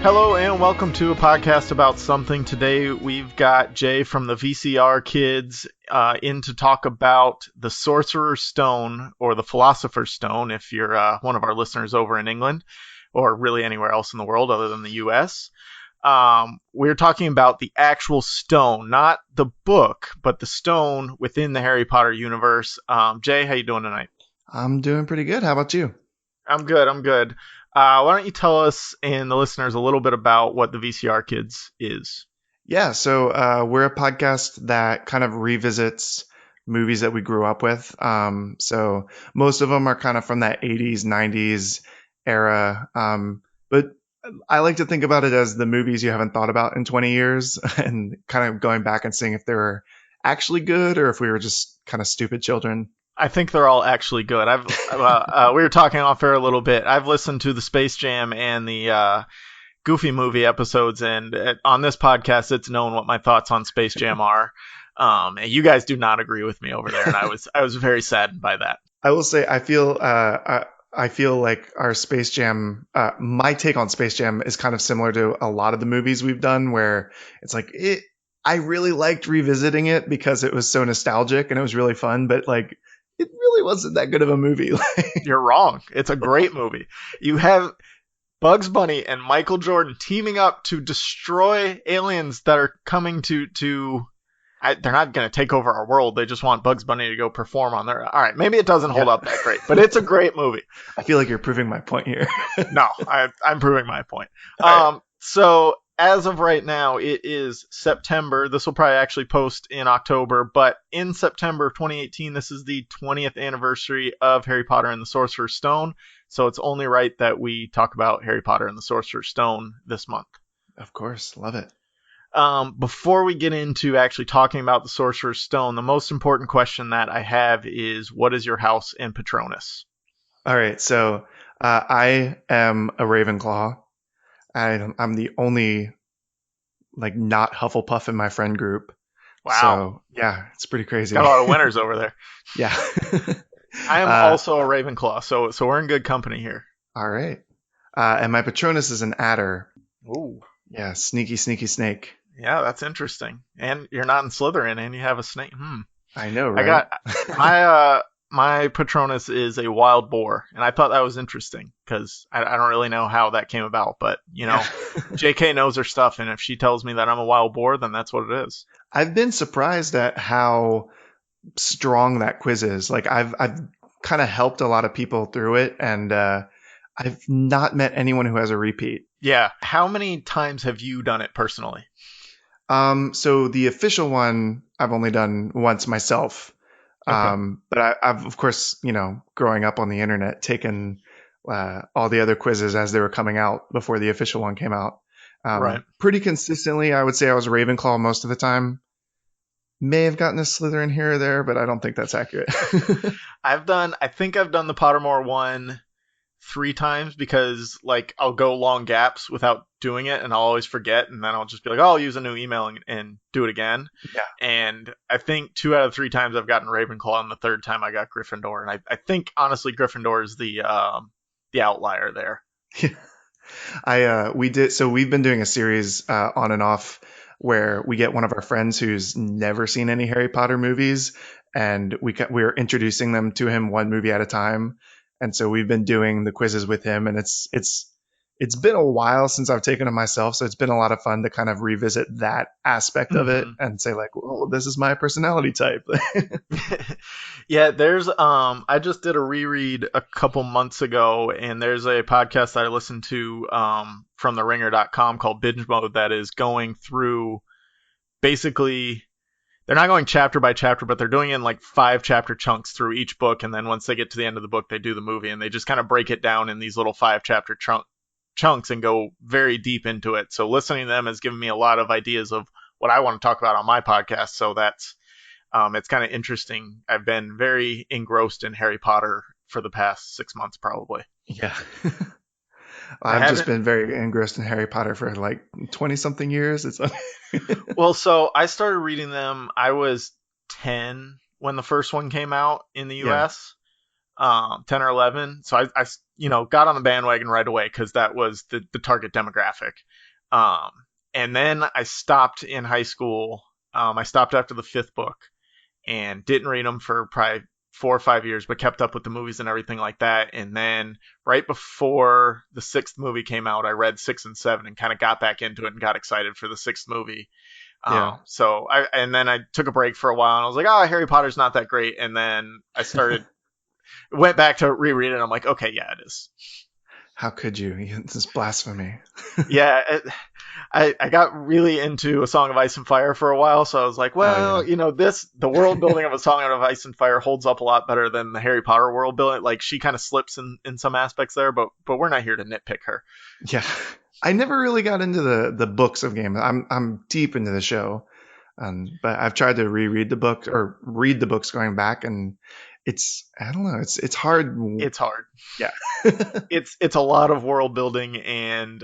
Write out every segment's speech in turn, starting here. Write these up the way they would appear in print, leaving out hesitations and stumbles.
Hello and welcome to a podcast about something. Today we've got Jay from the VCR Kids in to talk about the Sorcerer's Stone, or the Philosopher's Stone if you're one of our listeners over in England, or really anywhere else in the world other than the US. We're talking about the actual stone, not the book, but the stone within the Harry Potter universe. Jay, how you doing tonight? I'm doing pretty good. How about you? I'm good. Why don't you tell us and the listeners a little bit about what the VCR Kids is? Yeah, so we're a podcast that kind of revisits movies that we grew up with. So most of them are kind of from that 80s, 90s era. But I like to think about it as the movies you haven't thought about in 20 years and kind of going back and seeing if they were actually good or if we were just kind of stupid children. I think they're all actually good. We were talking off air a little bit. I've listened to the Space Jam and the Goofy movie episodes, and on this podcast, it's known what my thoughts on Space Jam are. And you guys do not agree with me over there, and I was very saddened by that. I will say I feel like our Space Jam, my take on Space Jam is kind of similar to a lot of the movies we've done, where it's like I really liked revisiting it because it was so nostalgic and it was really fun, but like it really wasn't that good of a movie. You're wrong. It's a great movie. You have Bugs Bunny and Michael Jordan teaming up to destroy aliens that are coming to they're not going to take over our world. They just want Bugs Bunny to go perform on their. All right, maybe it doesn't hold up that great, but it's a great movie. I feel like you're proving my point here. No, I'm proving my point. Right. So as of right now, it is September. This will probably actually post in October, but in September of 2018, this is the 20th anniversary of Harry Potter and the Sorcerer's Stone. So it's only right that we talk about Harry Potter and the Sorcerer's Stone this month. Of course, love it. Before we get into actually talking about the Sorcerer's Stone, the most important question that I have is, what is your house and Patronus? All right, so I am a Ravenclaw. I'm the only like not Hufflepuff in my friend group. Wow. So yeah, it's pretty crazy. Got a lot of winners over there. Yeah. I am also a Ravenclaw, so we're in good company here. All right. And my Patronus is an adder. Ooh. Yeah, sneaky snake. Yeah, that's interesting. And you're not in Slytherin, and you have a snake. I know, right? I got my Patronus is a wild boar, and I thought that was interesting because I don't really know how that came about, but you know, JK knows her stuff, and if she tells me that I'm a wild boar, then that's what it is. I've been surprised at how strong that quiz is. Like I've kind of helped a lot of people through it, and I've not met anyone who has a repeat. Yeah. How many times have you done it personally? So the official one I've only done once myself. Okay. But I've, of course, growing up on the internet, taken all the other quizzes as they were coming out before the official one came out. Right. Pretty consistently, I would say I was a Ravenclaw most of the time. May have gotten a Slytherin here or there, but I don't think that's accurate. I think I've done the Pottermore one 3 times because like I'll go long gaps without doing it and I'll always forget, and then I'll just be like, oh, I'll use a new email and do it again. Yeah. And I think 2 out of 3 times I've gotten Ravenclaw, and the third time I got Gryffindor. And I think honestly Gryffindor is the outlier there. We've been doing a series on and off where we get one of our friends who's never seen any Harry Potter movies, and we're introducing them to him one movie at a time. And so we've been doing the quizzes with him, and it's been a while since I've taken them myself, so it's been a lot of fun to kind of revisit that aspect of it and say like, "Oh, this is my personality type." Yeah, there's I just did a reread a couple months ago, and there's a podcast that I listened to from theringer.com called Binge Mode that is going through basically. They're not going chapter by chapter, but they're doing it in like 5 chapter chunks through each book, and then once they get to the end of the book, they do the movie, and they just kind of break it down in these little 5 chapter chunks and go very deep into it. So listening to them has given me a lot of ideas of what I want to talk about on my podcast. So that's it's kind of interesting. I've been very engrossed in Harry Potter for the past 6 months, probably. Yeah. I've just been very engrossed in Harry Potter for like 20 something years. It's Well, so I started reading them. I was 10 when the first one came out in the US. 10 or 11. So I got on the bandwagon right away because that was the target demographic. Um, and then I stopped in high school. I stopped after the fifth book and didn't read them for probably 4 or 5 years, but kept up with the movies and everything like that. And then right before the sixth movie came out, I read six and seven and kind of got back into it and got excited for the sixth movie. Yeah. And then I took a break for a while and I was like, oh, Harry Potter's not that great. And then I went back to reread it. And I'm like, okay, yeah, it is. How could you? This is blasphemy. Yeah, I got really into A Song of Ice and Fire for a while, so I was like, Oh well, the world building of A Song of Ice and Fire holds up a lot better than the Harry Potter world building. Like she kind of slips in some aspects there, but we're not here to nitpick her. yeah. I never really got into the books of games. I'm deep into the show, but I've tried to reread the book or read the books going back, and I don't know, it's hard. It's hard. Yeah. It's a lot of world building and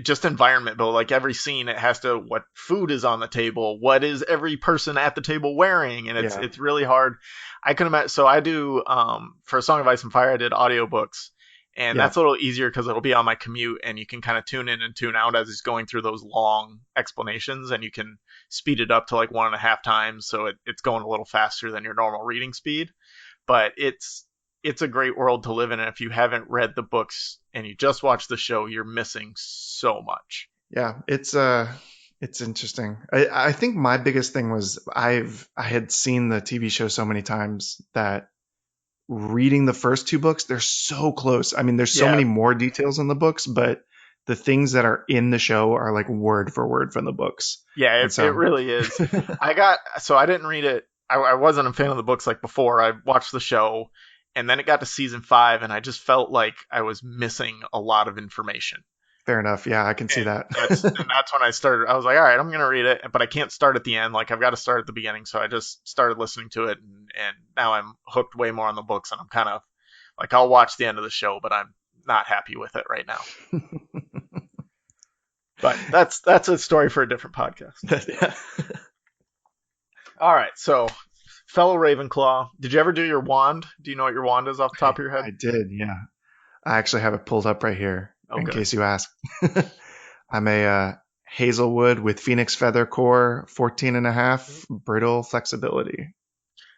just environment build. Like every scene, it has to what food is on the table, what is every person at the table wearing, and Yeah. it's really hard. I can imagine. So I do for A Song of Ice and Fire, I did audiobooks, and Yeah. that's a little easier because it'll be on my commute, and you can kind of tune in and tune out as he's going through those long explanations, and you can speed it up to like 1.5 times, so it's going a little faster than your normal reading speed. But it's a great world to live in, and if you haven't read the books and you just watch the show, you're missing so much. Yeah. It's interesting. I think my biggest thing was I had seen the TV show so many times that reading the first two books, they're so close. I mean, there's so Yeah, many more details in the books, but the things that are in the show are like word for word from the books. yeah, And it so, really is. I didn't read it. I wasn't a fan of the books like before. I watched the show, and then it got to season five, and I just felt like I was missing a lot of information. fair enough. Yeah, I can see And that. that's when I started. I was like, all right, I'm gonna read it, but I can't start at the end. Like I've got to start at the beginning. So I just started listening to it, and now I'm hooked way more on the books, and I'm kind of like I'll watch the end of the show, but I'm not happy with it right now. But that's a story for a different podcast. Yeah. All right, so fellow Ravenclaw, did you ever do your wand? Do you know what your wand is off the top of your head? I did. Yeah. I actually have it pulled up right here Oh, in good. case you ask. I'm a Hazelwood with Phoenix Feather core, 14 and a half, brittle flexibility.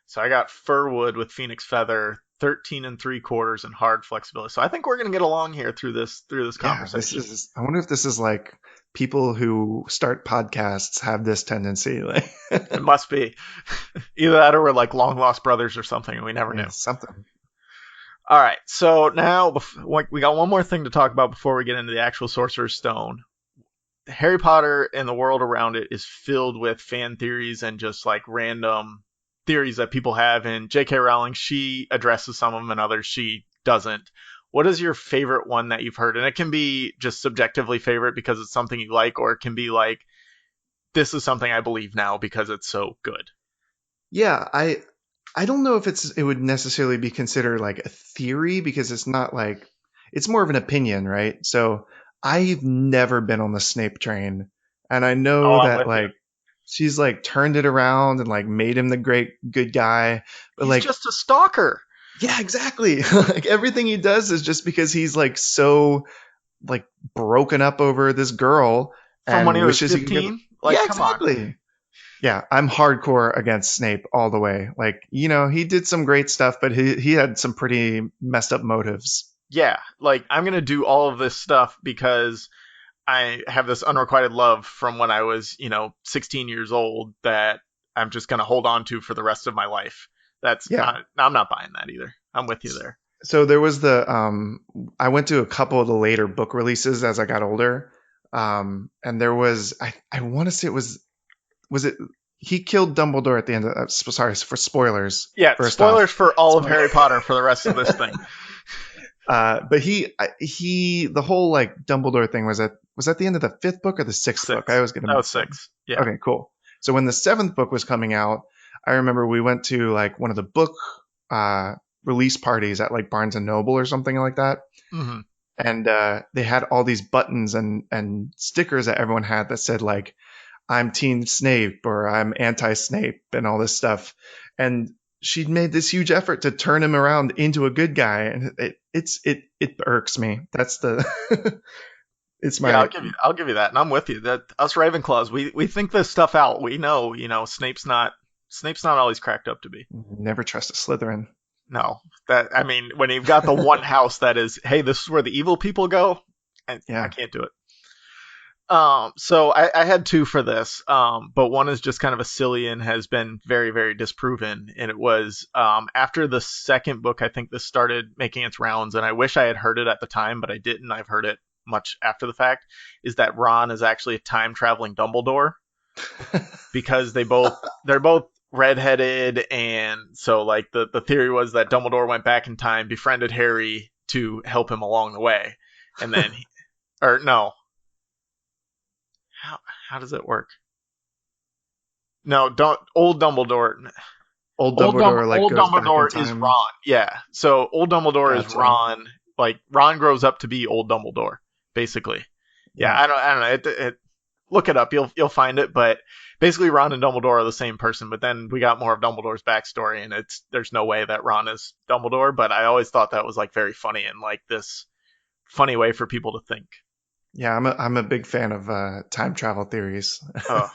So I got Furwood with Phoenix Feather, 13 3/4, and hard flexibility. So I think we're gonna get along here through this Yeah, this conversation. is, I wonder if this is like people who start podcasts have this tendency. Like, It must be either that or we're like long lost brothers or something, and we never yeah, knew. something. All right, so now we got one more thing to talk about before we get into the actual Sorcerer's Stone. Harry Potter and the world around it is filled with fan theories and just like random theories that people have. And J.K. Rowling, she addresses some of them and others she doesn't. What is your favorite one that you've heard? And it can be just subjectively favorite because it's something you like, or it can be like, this is something I believe now because it's so good. Yeah, I don't know if it would necessarily be considered like a theory because it's not like it's more of an opinion, right? So I've never been on the Snape train, and I Oh, know I'm that with you. like she's like turned it around and like made him the great good guy, but He's like just a stalker yeah, exactly. Like everything he does is just because he's like so like broken up over this girl from when he and was wishes he could give. 15. Like, Yeah, come on. exactly. Yeah, I'm hardcore against Snape all the way. Like, he did some great stuff, but he had some pretty messed up motives. Yeah, like I'm gonna do all of this stuff because I have this unrequited love from when I was, 16 years old that I'm just gonna hold on to for the rest of my life. Yeah. I'm not buying that either. I'm with you there. So there was I went to a couple of the later book releases as I got older. And there was I want to say was it he killed Dumbledore at the end of sorry for spoilers Yeah, first off. spoilers for all of Spoiler. Harry Potter for the rest of this thing. But the whole like Dumbledore thing was that the end of the fifth book or the sixth book? I Six. always get them That was mixed up. six. Yeah. Okay, cool. So when the seventh book was coming out, I remember we went to like one of the book uh, release parties at like Barnes and Noble or something like that, Hmm. and they had all these buttons and stickers that everyone had that said like I'm Team Snape or I'm anti Snape and all this stuff. And she'd made this huge effort to turn him around into a good guy, and it irks me. That's the it's Yeah, my I'll give you that, and I'm with you. That us Ravenclaws, we think this stuff out. We know, Snape's not always cracked up to be. never trust a Slytherin. No, that I mean, when you've got the one house that is, hey, this is where the evil people go, I Yeah. can't do it. So I had two for this, but one is just kind of a silly and has been very, very disproven. And it was after the second book, I think this started making its rounds, and I wish I had heard it at the time, but I didn't. I've heard it much after the fact. Is that Ron is actually a time traveling Dumbledore because they're both redheaded, and so like the theory was that Dumbledore went back in time, befriended Harry to help him along the way, and then or no, how how does it work? No, don't old Dumbledore. Old Dumbledore like Old goes back in Dumbledore is time. Ron. Yeah. So old Dumbledore is Gotcha. Ron. Like Ron grows up to be old Dumbledore, basically. Yeah, Yeah. I don't know. Look it up. You'll find it. But basically, Ron and Dumbledore are the same person. But then we got more of Dumbledore's backstory, and there's no way that Ron is Dumbledore. But I always thought that was like very funny and like this funny way for people to think. Yeah, I'm a big fan of time travel theories. Oh,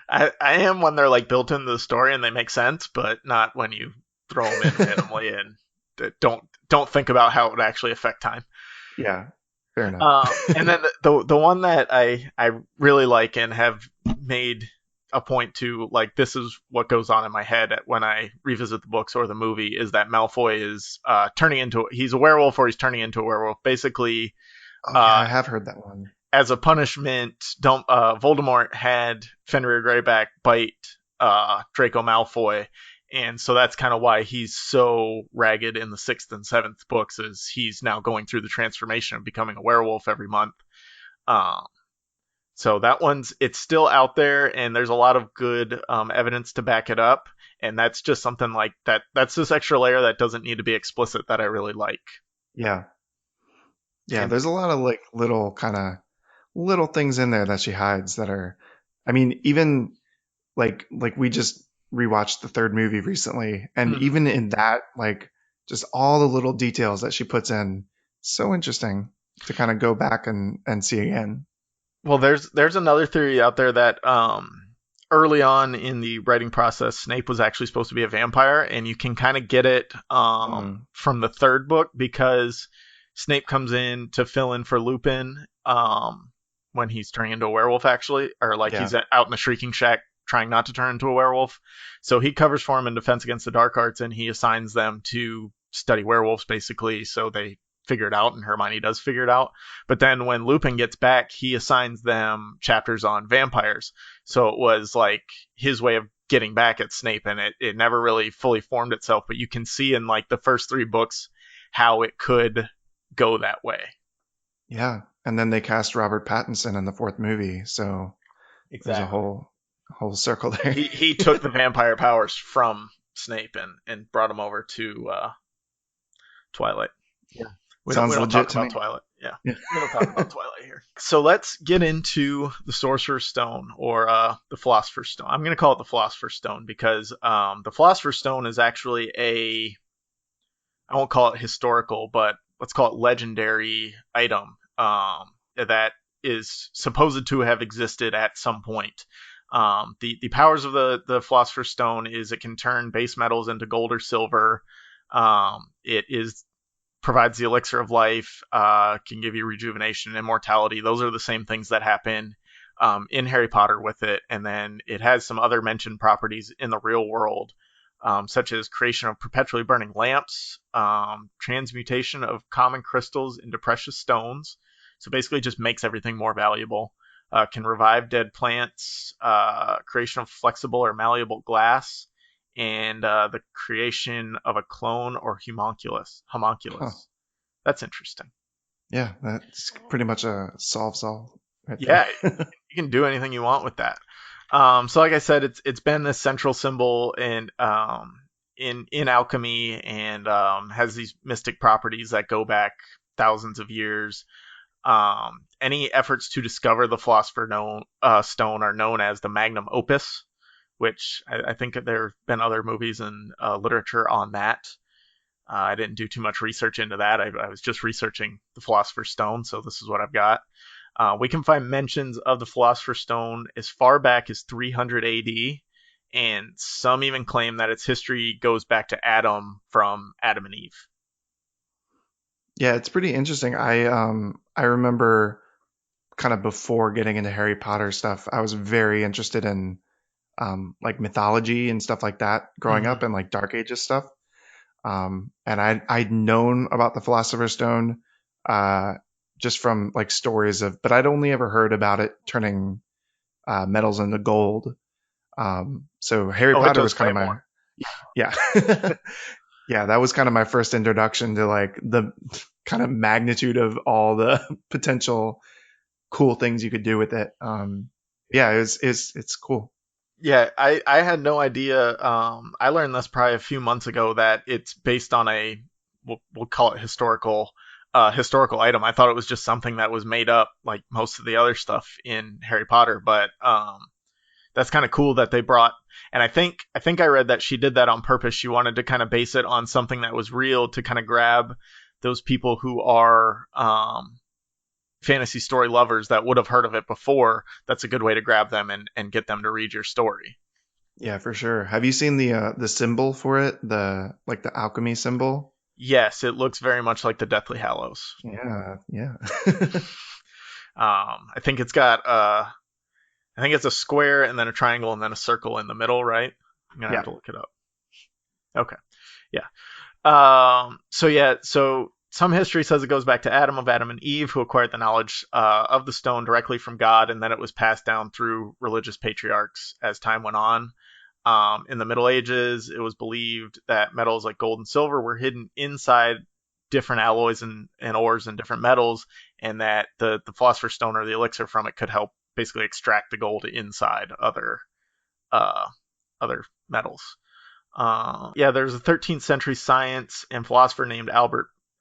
I am when they're like built into the story and they make sense, but not when you throw them in randomly and don't think about how it would actually affect time. Yeah, fair enough. And then the one that I really like and have made a point to, like, this is what goes on in my head when I revisit the books or the movie, is that Malfoy is turning into, he's a werewolf or he's turning into a werewolf. Basically, Oh yeah, uh, I have heard that one. as a punishment, Voldemort had Fenrir Greyback bite Draco Malfoy, and so that's kind of why he's so ragged in the sixth and seventh books. Is he's now going through the transformation of becoming a werewolf every month. Um, so that one's it's still out there, and there's a lot of good evidence to back it up. And that's just something like that. That's this extra layer that doesn't need to be explicit that I really like. Yeah. Yeah, And there's a lot of like little kind of little things in there that she hides that are I mean, even like we just rewatched the third movie recently, and mhm. even in that, like just all the little details that she puts in, so interesting to kind of go back and see again. Well, there's another theory out there that early on in the writing process, Snape was actually supposed to be a vampire, and you can kind of get it Mm, from the third book because Snape comes in to fill in for Lupin when he's turning into a werewolf, actually, or like yeah. he's out in the Shrieking Shack trying not to turn into a werewolf. So he covers for him in Defense Against the Dark Arts, and he assigns them to study werewolves, basically, so they figure it out, and Hermione does figure it out. But then when Lupin gets back, he assigns them chapters on vampires. So it was like his way of getting back at Snape, and it never really fully formed itself. But you can see in like the first three books how it could go that way. Yeah. And then they cast Robert Pattinson in the fourth movie, so there's a Exactly. whole circle there. He took the vampire powers from Snape and brought him over to Twilight. Yeah. We Sounds don't legit talk to about me. Twilight. Yeah, Yeah. we don't talk about Twilight here. So let's get into the Sorcerer's Stone, or the Philosopher's Stone. I'm going to call it the Philosopher's Stone because the Philosopher's Stone is actually I won't call it historical, but let's call it legendary item that is supposed to have existed at some point. The powers of the Philosopher's Stone is it can turn base metals into gold or silver. It is provides the elixir of life, can give you rejuvenation and immortality. Those are the same things that happen in Harry Potter with it. And then it has some other mentioned properties in the real world, such as creation of perpetually burning lamps, transmutation of common crystals into precious stones. So basically, just makes everything more valuable. Can revive dead plants, creation of flexible or malleable glass, and the creation of a clone or homunculus. Huh. Homunculus. That's interesting. Yeah, that's pretty much a solves all right there. Yeah, you can do anything you want with that. So like I said, it's been this central symbol in alchemy and has these mystic properties that go back thousands of years. Any efforts to discover the Philosopher's Stone are known as the Magnum Opus, which I think there have been other movies and literature on that. I didn't do too much research into that. I was just researching the Philosopher's Stone, so this is what I've got. We can find mentions of the Philosopher's Stone as far back as 300 AD, and some even claim that its history goes back to Adam from Adam and Eve. Yeah, it's pretty interesting. I remember kind of before getting into Harry Potter stuff, I was very interested in like mythology and stuff like that growing Mm-hmm. up and like Dark Ages stuff. And I'd known about the Philosopher's Stone uh, just from like stories of, but I'd only ever heard about it turning metals into gold. So Harry Oh, it Potter does was kind of way my, more. yeah. Yeah, that was kind of my first introduction to like the kind of magnitude of all the potential cool things you could do with it. Yeah, it's cool. Yeah, I had no idea. I learned this probably a few months ago that it's based on a we'll call it historical item. I thought it was just something that was made up like most of the other stuff in Harry Potter, but that's kind of cool that they brought. And I think I read that she did that on purpose. She wanted to kind of base it on something that was real to kind of grab those people who are fantasy story lovers that would have heard of it before. That's a good way to grab them and get them to read your story. Yeah, for sure. Have you seen the symbol for it? The like the alchemy symbol? Yes, it looks very much like the Deathly Hallows. Yeah, yeah. I think it's got I think it's a square and then a triangle and then a circle in the middle, right? I'm gonna have Yeah. to look it up. Okay, yeah. So some history says it goes back to Adam and Eve, who acquired the knowledge of the stone directly from God, and then it was passed down through religious patriarchs as time went on. In the Middle Ages, it was believed that metals like gold and silver were hidden inside different alloys and ores and different metals, and that the philosopher's stone or the elixir from it could help basically extract the gold inside uh, other metals. Yeah, there's a 13th century science and philosopher named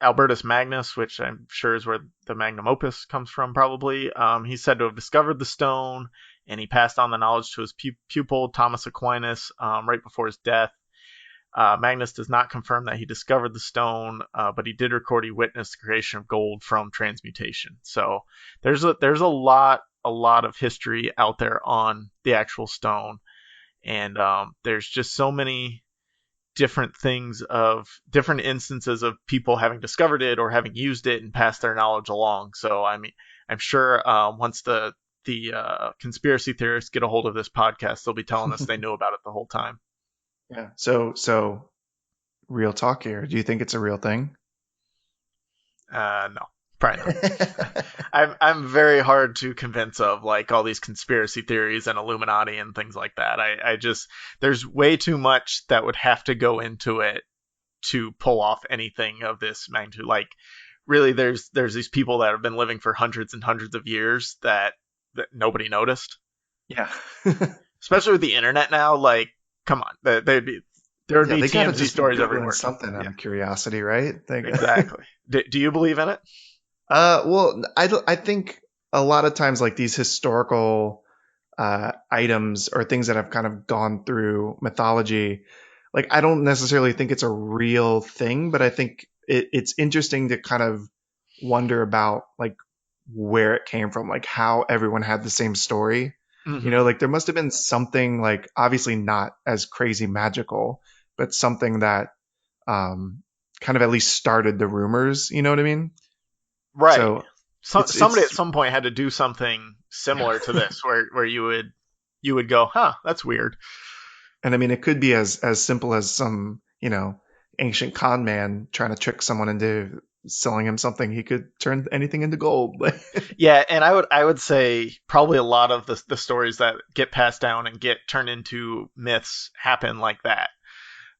Albertus Magnus, which I'm sure is where the magnum opus comes from, probably. He's said to have discovered the stone, and he passed on the knowledge to his pupil Thomas Aquinas right before his death. Magnus does not confirm that he discovered the stone, but he did record he witnessed the creation of gold from transmutation. So there's a lot of history out there on the actual stone, and there's just so many different things of different instances of people having discovered it or having used it and passed their knowledge along. So I mean, I'm sure once the conspiracy theorists get a hold of this podcast, they'll be telling us they knew about it the whole time. Yeah. So real talk here. Do you think it's a real thing? No, probably not. I'm very hard to convince of like all these conspiracy theories and Illuminati and things like that. I just there's way too much that would have to go into it to pull off anything of this magnitude. Like really, there's these people that have been living for hundreds and hundreds of years that nobody noticed, Yeah. especially with the internet now. Like, come on, there would Yeah, be they gotta TMZ just be stories Googling everywhere. something out Yeah, of curiosity, right? exactly. Do you believe in it? Well, I think a lot of times like these historical items or things that have kind of gone through mythology, like I don't necessarily think it's a real thing, but I think it's interesting to kind of wonder about like where it came from, like how everyone had the same story. You Hmm. know, like there must have been something like obviously not as crazy magical, but something that um, kind of at least started the rumors. You know what I mean? Right. So it's Somebody at it's some point had to do something yeah. similar to this, where you would go, huh, that's weird. And I mean, it could be as simple as some, ancient con man trying to trick someone into selling him something. He could turn anything into gold. Yeah, and I would say probably a lot of the stories that get passed down and get turned into myths happen like that.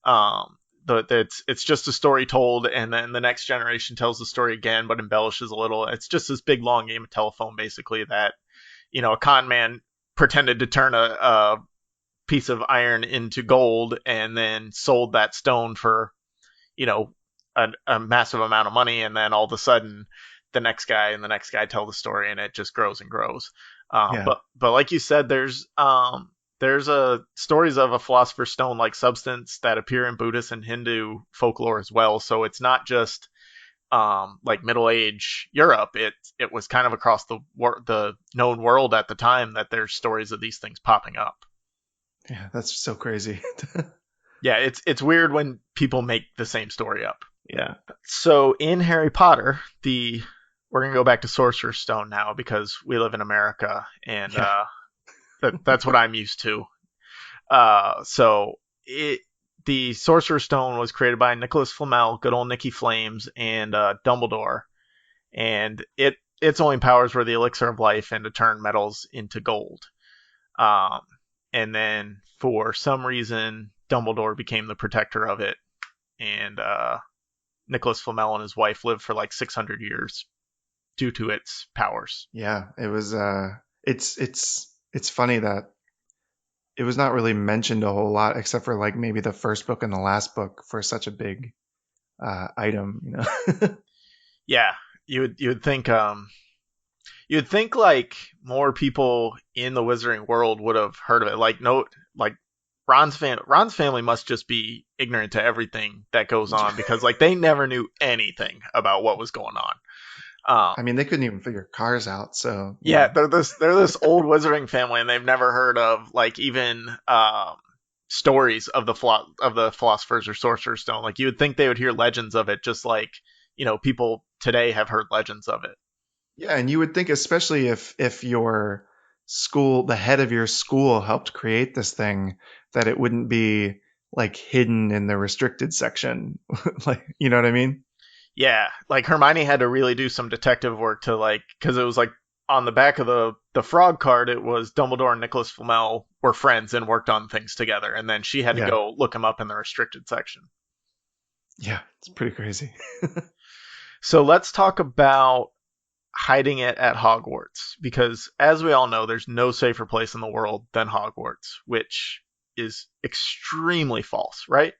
Um, it's just a story told, and then the next generation tells the story again, but embellishes a little. It's just this big long game of telephone, basically. That a con man pretended to turn a piece of iron into gold, and then sold that stone for you know a massive amount of money, and then all of a sudden the next guy and the next guy tell the story, and it just grows and grows. Yeah. But like you said, there's There's stories of a philosopher's stone like substance that appear in Buddhist and Hindu folklore as well. So it's not just like Middle Age Europe. It was kind of across the known world at the time that there's stories of these things popping up. Yeah, that's so crazy. Yeah, it's weird when people make the same story up. Yeah. So in Harry Potter, the we're gonna go back to Sorcerer's Stone now because we live in America and Yeah. that's what I'm used to. So it the Sorcerer's Stone was created by Nicholas Flamel, good old Nicky Flames, and Dumbledore, and its only powers were the elixir of life and to turn metals into gold. Um, and then for some reason, Dumbledore became the protector of it, and Nicholas Flamel and his wife lived for like 600 years due to its powers. Yeah, it was it's funny that it was not really mentioned a whole lot except for like maybe the first book and the last book for such a big item, you know. Yeah, you'd think like more people in the wizarding world would have heard of it. Like no, like Ron's family must just be ignorant to everything that goes on because like they never knew anything about what was going on. I mean, they couldn't even figure cars out, so, you Yeah, know. they're this old wizarding family, and they've never heard of like even stories of the philosophers or sorcerer's stone. Like you would think they would hear legends of it, just like people today have heard legends of it. Yeah, and you would think especially if your school, the head of your school helped create this thing, that it wouldn't be like hidden in the restricted section. Like, you know what I mean? Yeah, like Hermione had to really do some detective work to like because it was like on the back of the frog card it was Dumbledore and Nicholas Flamel were friends and worked on things together, and then she had to Yeah. go look him up in the restricted section. Yeah, it's pretty crazy. So let's talk about hiding it at Hogwarts because as we all know there's no safer place in the world than Hogwarts, which is extremely false, right?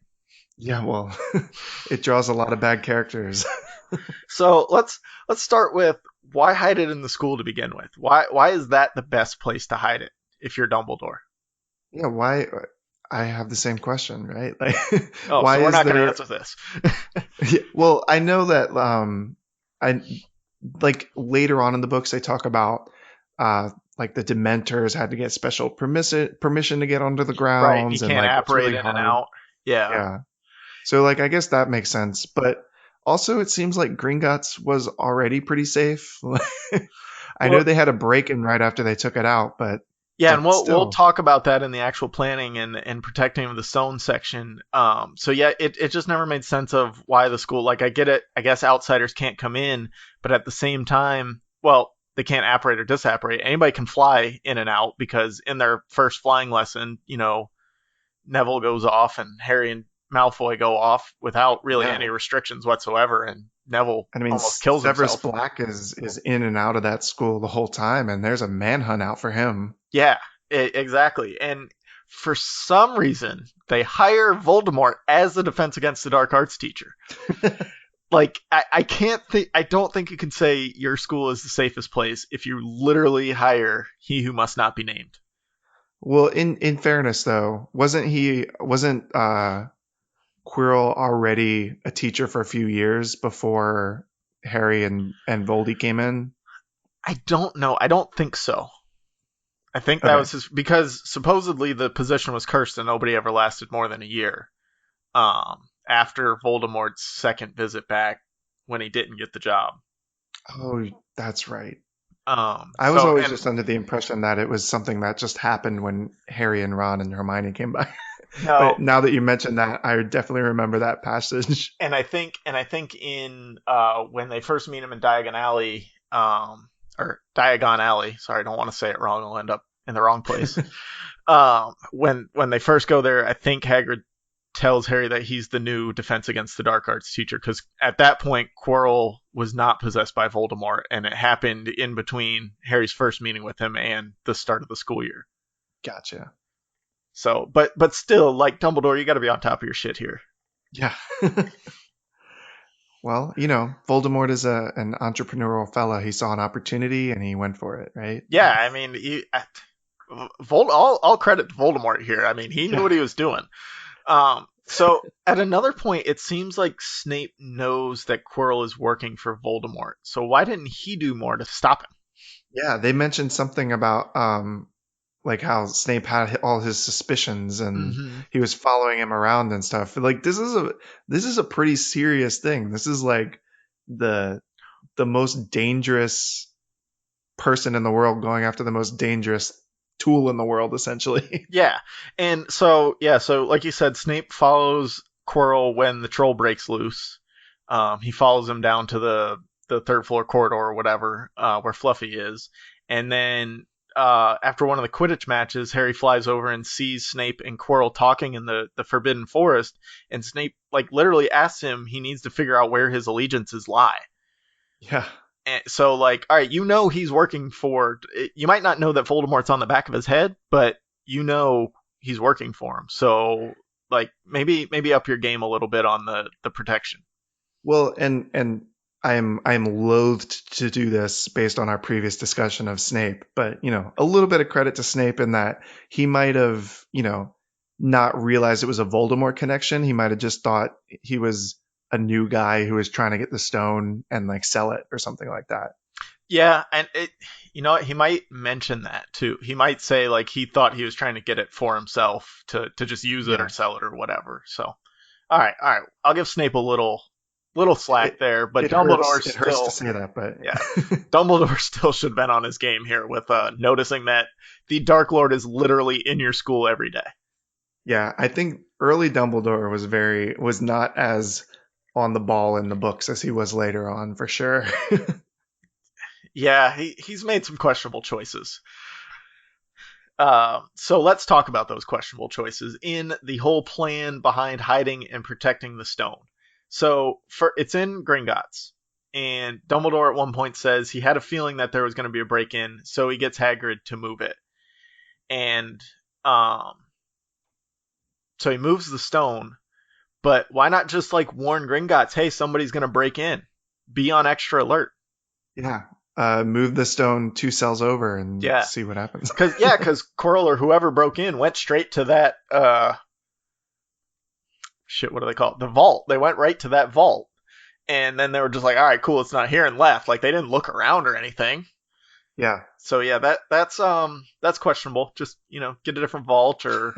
Yeah, well, it draws a lot of bad characters. So let's start with why hide it in the school to begin with? Why is that the best place to hide it if you're Dumbledore? Yeah, why I have the same question, right? Like Oh, why so we're is not going to there answer this. yeah, well, I know that I like later on in the books they talk about like the Dementors had to get special permission to get onto the Right, you grounds and can't like it's apparate really in and hard. out. Yeah. Yeah. So like I guess that makes sense, but also it seems like Gringotts was already pretty safe. I know Well, they had a break in right after they took it out, yeah, and but we'll still. talk about that in the actual planning and protecting of the stone section. So yeah, it just never made sense of why the school. Like I get it. I guess outsiders can't come in, but at the same time, well, they can't apparate or disapparate. Anybody can fly in and out because in their first flying lesson, Neville goes off and Harry and Malfoy go off without really Yeah. any restrictions whatsoever, and Neville I mean, almost kills Severus himself. Black is in and out of that school the whole time, and there's a manhunt out for him. Yeah, exactly. And for some reason, they hire Voldemort as the Defense Against the Dark Arts teacher. Like, I can't think, I don't think you can say your school is the safest place if you literally hire he who must not be named. Well, in fairness though, wasn't Quirrell already a teacher for a few years before Harry and Voldy came in? I don't know. I don't think so. I think that Okay. was his because supposedly the position was cursed and nobody ever lasted more than a year. After Voldemort's second visit back when he didn't get the job. Oh, that's right. Um, I was so always and just under the impression that it was something that just happened when Harry and Ron and Hermione came by. But no, now that you mentioned that, I definitely remember that passage. and I think in when they first meet him in Diagon Alley, or Diagon Alley, sorry, I don't want to say it wrong, I'll end up in the wrong place. When they first go there, I think Hagrid tells Harry that he's the new Defense Against the Dark Arts teacher because at that point Quirrell was not possessed by Voldemort, and it happened in between Harry's first meeting with him and the start of the school year. Gotcha. So, but still, like Dumbledore, you got to be on top of your shit here. Yeah. Well, Voldemort is an entrepreneurial fellow. He saw an opportunity and he went for it, right? Yeah, I mean, All credit to Voldemort here. I mean, he knew Yeah. what he was doing. So at another point, it seems like Snape knows that Quirrell is working for Voldemort. So why didn't he do more to stop him? Yeah, they mentioned something about like how Snape had all his suspicions and Hmm. he was following him around and stuff. Like this is a pretty serious thing. This is like the the most dangerous person in the world going after the most dangerous tool in the world, essentially. Yeah, and so yeah, so like you said, Snape follows Quirrell when the troll breaks loose. He follows him down to the third floor corridor or whatever, where Fluffy is, and then after one of the Quidditch matches, Harry flies over and sees Snape and Quirrell talking in the Forbidden Forest, and Snape like literally asks him he needs to figure out where his allegiances lie. Yeah. And so like, all right, you know he's working for. You might not know that Voldemort's on the back of his head, but you know he's working for him. So like, maybe up your game a little bit on the protection. Well, and I'm loathed to do this based on our previous discussion of Snape, but you know, a little bit of credit to Snape in that he might have, you know, not realized it was a Voldemort connection. He might have just thought he was a new guy who was trying to get the stone and like sell it or something like that. Yeah, and you know what, he might mention that too. He might say like he thought he was trying to get it for himself to just use it or Yeah. sell it or whatever. So all right, I'll give Snape a little slack It there, but it hurts Dumbledore it hurts to still. say that, but Yeah, Dumbledore still should have been on his game here with noticing that the Dark Lord is literally in your school every day. yeah, I think early Dumbledore was not as on the ball in the books as he was later on for sure. Yeah, he's made some questionable choices. So let's talk about those questionable choices in the whole plan behind hiding and protecting the stone. So for it's in Gringotts, and Dumbledore at one point says he had a feeling that there was going to be a break-in, so he gets Hagrid to move it, and um, so he moves the stone. But why not just like warn Gringotts, hey, somebody's going to break in, be on extra alert? Yeah. Move the stone 2 cells over and Yeah, see what happens. because Quirrell or whoever broke in went straight to that shit, what do they call it? The vault. They went right to that vault. And then they were just like, all right, cool, it's not here, and left. Like they didn't look around or anything. Yeah. So yeah, that's questionable. Just get a different vault or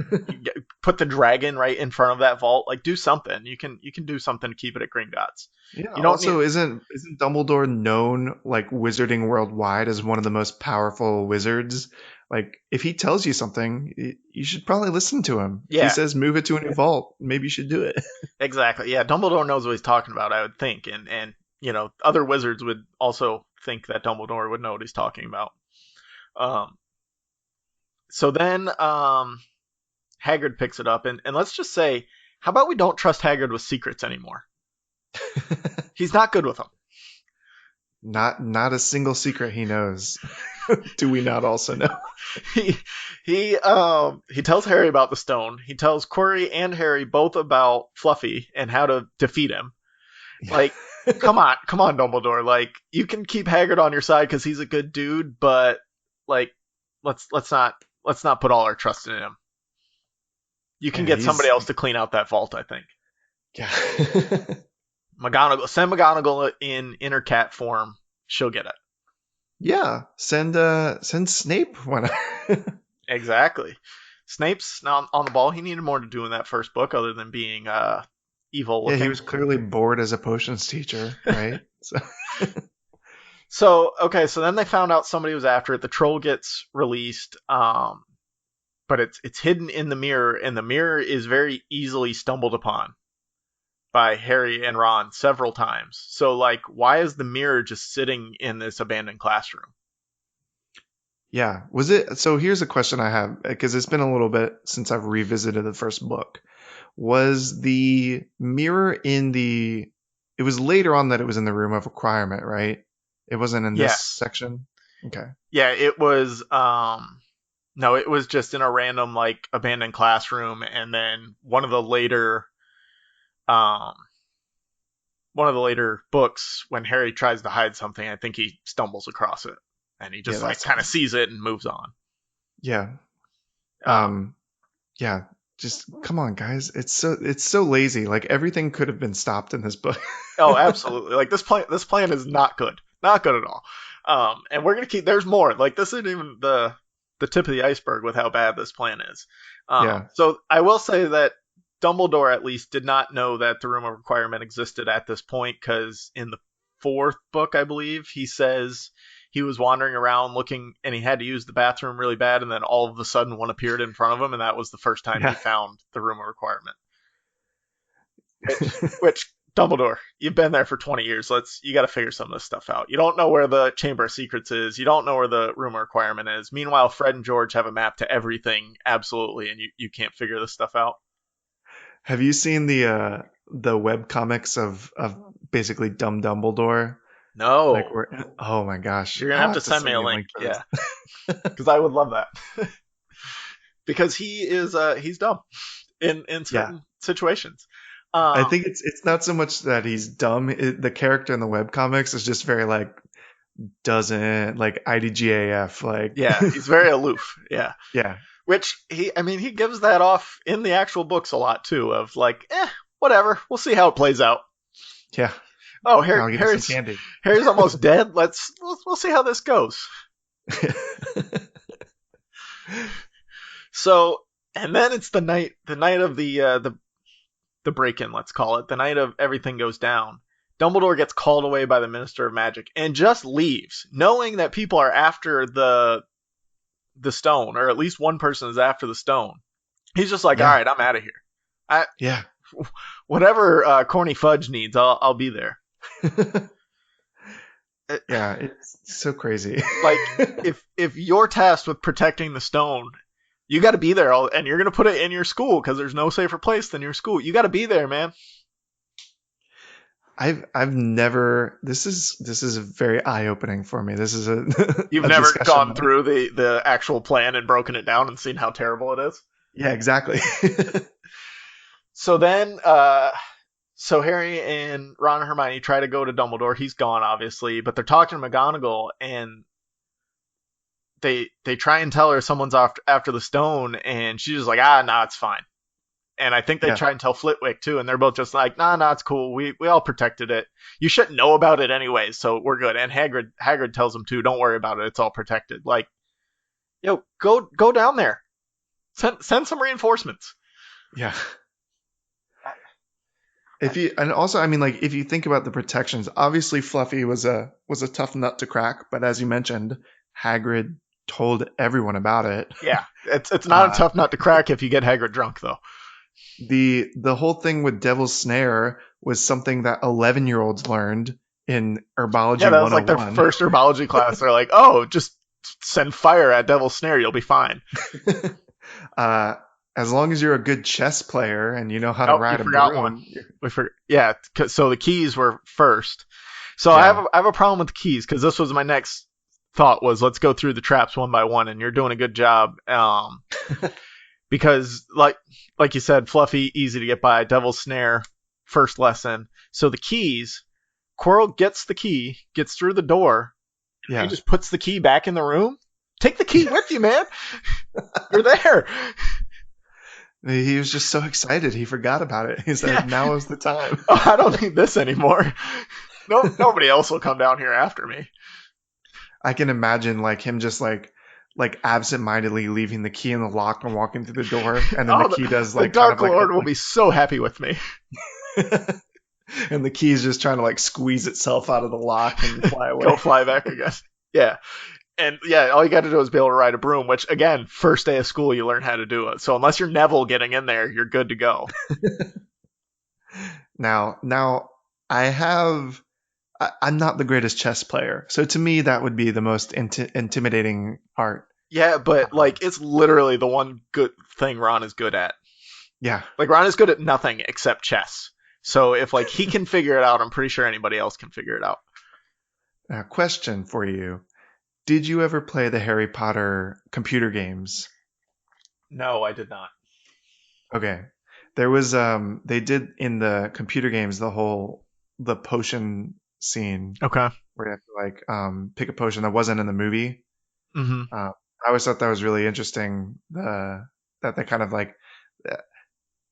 put the dragon right in front of that vault. Like do something. You can do something to keep it at Gringotts. Yeah. You don't need. Also, isn't Dumbledore known like wizarding worldwide as one of the most powerful wizards? Like, if he tells you something, you should probably listen to him. If he Yeah, says move it to a new vault, maybe you should do it. exactly. Yeah, Dumbledore knows what he's talking about. I would think, and other wizards would also think that Dumbledore would know what he's talking about. Um, so then Hagrid picks it up, and let's just say, how about we don't trust Hagrid with secrets anymore? He's not good with them. Not a single secret he knows. Do we not also know? he he tells Harry about the stone. He tells Quirrell and Harry both about Fluffy and how to defeat him. Like, come on, Dumbledore. Like, you can keep Hagrid on your side because he's a good dude, but like, let's not put all our trust in him. You can Yeah, get somebody he's else to clean out that vault. I think. yeah. Send McGonagall in inner cat form. She'll get it. Yeah, send Snape when Exactly. Snape's not on the ball. He needed more to do in that first book other than being evil Yeah, he looking. was clearly bored as a potions teacher, right? So So okay, so then they found out somebody was after it. The troll gets released, but it's hidden in the mirror, and the mirror is very easily stumbled upon by Harry and Ron several times. So like, why is the mirror just sitting in this abandoned classroom? yeah, was it? So here's a question I have because it's been a little bit since I've revisited the first book. Was the mirror in the? It was later on that it was in the room of requirement, right? It wasn't in this Yes. section. Okay. Yeah, it was. No, it was just in a random like abandoned classroom, and then um, one of the later books, when Harry tries to hide something, I think he stumbles across it, and he Yeah, just that like kind of sounds. sees it and moves on. Yeah. Um, Um, yeah. Just come on, guys. It's so lazy. Like everything could have been stopped in this book. oh, absolutely. Like this plan is not good, not good at all. And we're gonna keep. There's more. Like this isn't even the tip of the iceberg with how bad this plan is. Yeah. So I will say that Dumbledore at least did not know that the room of requirement existed at this point because in the fourth book, I believe, he says he was wandering around looking and he had to use the bathroom really bad, and then all of a sudden one appeared in front of him, and that was the first time he Yeah. found the room of requirement. Which Dumbledore, you've been there for 20 years. You got to figure some of this stuff out. You don't know where the Chamber of Secrets is. You don't know where the room of requirement is. Meanwhile, Fred and George have a map to everything, absolutely, and you can't figure this stuff out. Have you seen the web comics of basically Dumb Dumbledore? Like No, where oh my gosh. you're gonna I'll have to have to send me send a you a link. link for Yeah, this. because I would love that. Because he's dumb in Yeah. certain situations. I Um, think it's not so much that he's dumb. The character in the web comics is just very like doesn't like IDGAF like yeah, he's very aloof. Yeah, yeah. which I mean, he gives that off in the actual books a lot too. Of like, whatever, we'll see how it plays out. Yeah. Oh, I'll give you some candy. Harry's almost dead. We'll see how this goes. So, and then it's the night of the break-in, let's call it, the night of everything goes down. Dumbledore gets called away by the Minister of Magic and just leaves, knowing that people are after the stone, or at least one person is after the stone. He's just like, all Yeah. right, I'm out of here. I Yeah. Whatever Corny Fudge needs, I'll be there. It, Yeah, it's so crazy. like if you're tasked with protecting the stone, you got to be there, and you're gonna put it in your school because there's no safer place than your school. You got to be there, man. I've never this is very eye-opening for me. This is a You've a never discussion gone that through the actual plan and broken it down and seen how terrible it is. yeah, exactly. So then, so Harry and Ron and Hermione try to go to Dumbledore. He's gone, obviously, but they're talking to McGonagall, and they try and tell her someone's after the stone, and she's just like, nah, it's fine. And I think they Yeah. try and tell Flitwick too, and they're both just like, nah, it's cool. We all protected it. You shouldn't know about it anyway, so we're good. And Hagrid tells them too, don't worry about it. It's all protected. Like, yo, go down there. Send some reinforcements. Yeah. If you and also I mean like if you think about the protections, obviously Fluffy was a tough nut to crack, but as you mentioned, Hagrid told everyone about it. Yeah, it's not a Uh, tough nut to crack if you get Hagrid drunk though. the whole thing with Devil's Snare was something that 11-year-olds learned in Yeah, Herbology that was like their 101. first herbology class. They're like, oh, just send fire at Devil's Snare, you'll be fine. uh, as long as you're a good chess player and you know how to Nope, you ride a forgot one. broom. Yeah. So the keys were first. So Yeah. I have a problem with the keys because this was my next thought was let's go through the traps one by one, and you're doing a good job. Because like you said, Fluffy, easy to get by. Devil's Snare, first lesson. So the keys, Quirrell gets the key, gets through the door, he Yeah. just puts the key back in the room. Take the key with you, man. You're there. He was just so excited he forgot about it. He said, Yeah. "Now is the time." Oh, I don't need this anymore. No, nobody else will come down here after me. I can imagine like him just like absent-mindedly leaving the key in the lock and walking through the door, and then the Oh, key does the like kind Dark of like Lord will be so happy with me. and the key is just trying to like squeeze itself out of the lock and fly away. Go fly back, I guess. Yeah. And yeah, all you got to do is be able to ride a broom, which again, first day of school, you learn how to do it. So unless you're Neville getting in there, you're good to go. Now I'm not the greatest chess player, so to me that would be the most intimidating part. Yeah, but Um, like it's literally the one good thing Ron is good at. yeah. Like Ron is good at nothing except chess. So if like he can figure it out, I'm pretty sure anybody else can figure it out. Question for you: did you ever play the Harry Potter computer games? No, I did not. Okay. There was they did in the computer games the potion scene Okay. where you have to like pick a potion that wasn't in the movie. Mm-hmm. Uh, I always thought that was really interesting. That they kind of like,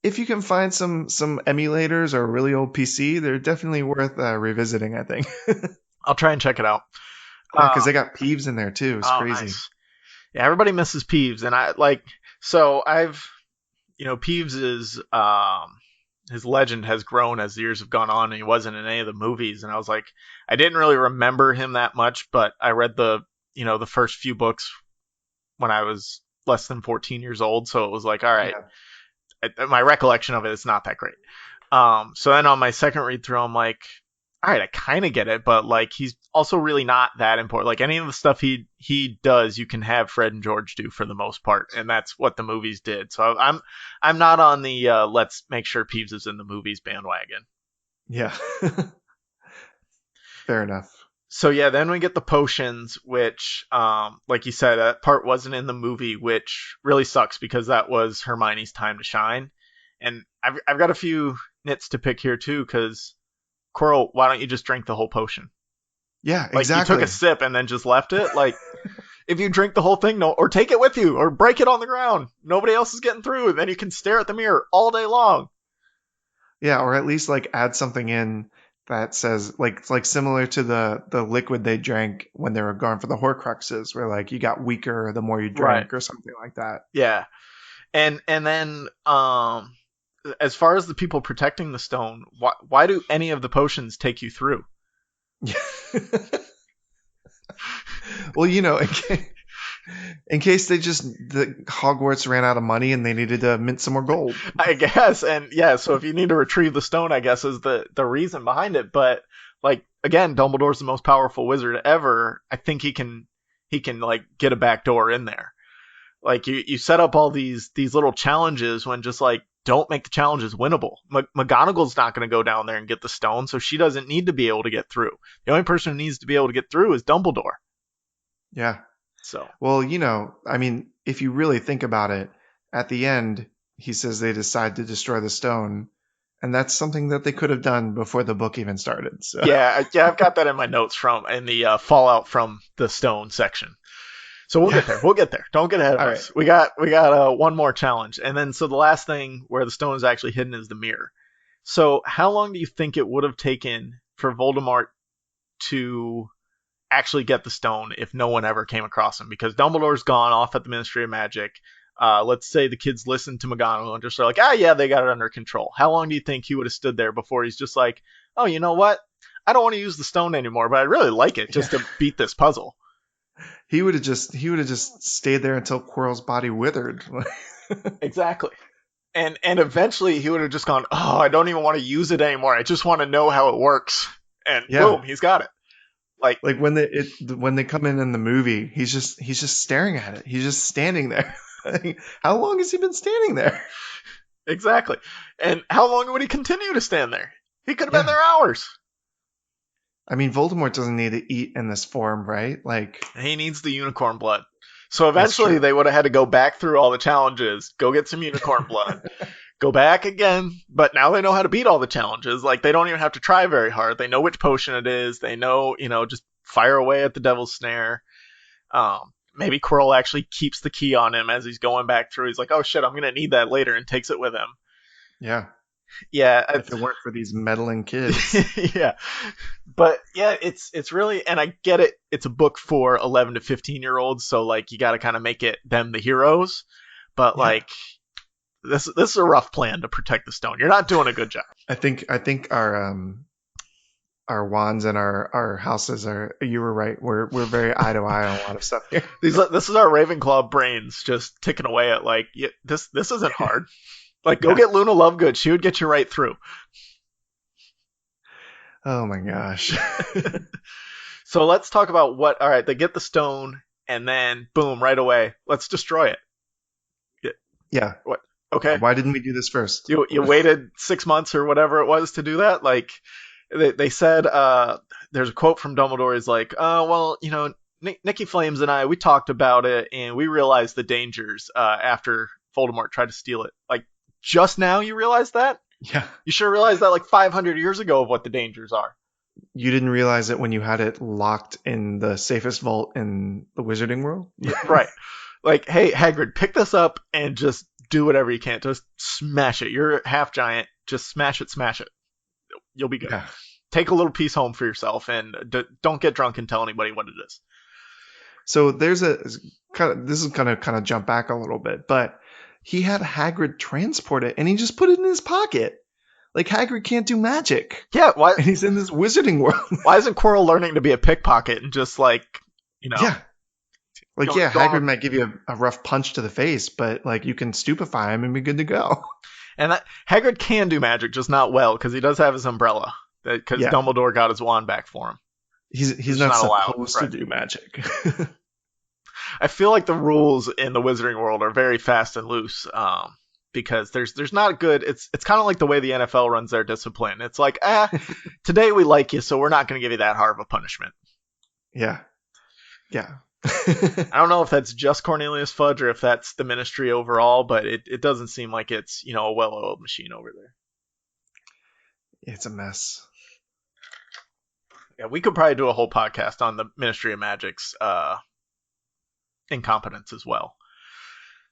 if you can find some emulators or a really old PC, they're definitely worth revisiting. I think. I'll try and check it out. Yeah, Uh, because they got Peeves in there too. It's oh, crazy. nice. Yeah, everybody misses Peeves, and I like. So I've, Peeves is his legend has grown as the years have gone on, and he wasn't in any of the movies. And I was like, I didn't really remember him that much, but I read the first few books when I was less than 14 years old, so it was like, all right, Yeah. my recollection of it is not that great. So then on my second read through, I'm like, all right, I kind of get it, but like he's also really not that important. Like any of the stuff he does, you can have Fred and George do for the most part, and that's what the movies did. So I'm not on the let's make sure Peeves is in the movies bandwagon. Yeah. Fair enough. So yeah, then we get the potions, which, like you said, that part wasn't in the movie, which really sucks because that was Hermione's time to shine. And I've got a few nits to pick here too, because Coral, why don't you just drink the whole potion? Yeah, Like you took a exactly. sip and then just left it. Like if you drink the whole thing, no, or take it with you, or break it on the ground. Nobody else is getting through. And then you can stare at the mirror all day long. Yeah, or at least like add something in that says like similar to the liquid they drank when they were going for the Horcruxes, where like you got weaker the more you Right. drank or something like that. Yeah. And then as far as the people protecting the stone, why do any of the potions take you through? Well, in case the Hogwarts ran out of money and they needed to mint some more gold. I guess, and yeah, so if you need to retrieve the stone, I guess is the reason behind it. But like again, Dumbledore's the most powerful wizard ever. I think he can like get a back door in there. Like you set up all these little challenges when just like don't make the challenges winnable. McGonagall's not going to go down there and get the stone, so she doesn't need to be able to get through. The only person who needs to be able to get through is Dumbledore. Yeah. So Well, I mean, if you really think about it, at the end, he says they decide to destroy the stone, and that's something that they could have done before the book even started. So, yeah, I've got that in my notes from in the fallout from the stone section. So we'll yeah. get there. We'll get there. Don't get ahead of All right. us. We got one more challenge, and then so the last thing where the stone is actually hidden is the mirror. So how long do you think it would have taken for Voldemort to actually get the stone if no one ever came across him? Because Dumbledore's gone off at the Ministry of Magic. Let's say the kids listened to McGonagall and just are like, yeah, they got it under control. How long do you think he would have stood there before he's just like, oh, you know what? I don't want to use the stone anymore, but I really like it Yeah. just to beat this puzzle. He would have just stayed there until Quirrell's body withered. Exactly. And eventually he would have just gone, oh, I don't even want to use it anymore. I just want to know how it works. And Yeah. boom, he's got it. Like Like when they come in the movie, he's just staring at it. He's just standing there. Like, how long has he been standing there? exactly. And how long would he continue to stand there? He could have been Yeah. there hours. I mean, Voldemort doesn't need to eat in this form, right? Like, He needs the unicorn blood. So that's eventually true. they would have had to go back through all the challenges, go get some unicorn blood, go back again. But now they know how to beat all the challenges. Like they don't even have to try very hard. They know which potion it is. They know, just fire away at the devil's snare. Maybe Quirrell actually keeps the key on him as he's going back through. He's like, oh shit, I'm going to need that later, and takes it with him. Yeah. Yeah, If it weren't for these meddling kids. yeah, but yeah, it's really, and I get it. It's a book for 11 to 15-year-olds, so like you got to kind of make it them the heroes. But Yeah. like this is a rough plan to protect the stone. You're not doing a good job. I think our wands and our houses are. You were right. We're very eye to eye on a lot of stuff here. This is our Ravenclaw brains just ticking away at like this isn't hard. Like go get Luna Lovegood. She would get you right through. Oh my gosh. So let's talk about what. All right, they get the stone, and then boom, right away, let's destroy it. Yeah. What? Okay. Why didn't we do this first? You waited 6 months or whatever it was to do that. Like they said, there's a quote from Dumbledore. Is like, well, Nikki Flames and I, we talked about it and we realized the dangers after Voldemort tried to steal it. Like just now, you realize that? Yeah. You should have realized that like 500 years ago of what the dangers are. You didn't realize it when you had it locked in the safest vault in the Wizarding World? Yeah, right. Like, hey, Hagrid, pick this up and just do whatever you can. Just smash it. You're half giant. Just smash it, smash it. You'll be good. Yeah. Take a little piece home for yourself and don't get drunk and tell anybody what it is. So there's a this is gonna kind of jump back a little bit, but he had Hagrid transport it and he just put it in his pocket. Like Hagrid can't do magic. Yeah, why And he's in this wizarding world. why isn't Quirrell learning to be a pickpocket and just like, you know, Yeah. Like, yeah, go Hagrid on. might give you a rough punch to the face, but like you can stupefy him and be good to go. And Hagrid can do magic, just not well, because he does have his umbrella. Because Yeah. Dumbledore got his wand back for him. He's It's not not allowed, supposed to right. do magic. I feel like the rules in the Wizarding world are very fast and loose. Because there's not good. It's kind of like the way the NFL runs their discipline. It's like, today we like you, so we're not going to give you that hard of a punishment. Yeah. Yeah. I don't know if that's just Cornelius Fudge or if that's the Ministry overall, but it doesn't seem like it's a well-oiled machine over there. It's a mess. Yeah, we could probably do a whole podcast on the Ministry of Magic's incompetence as well.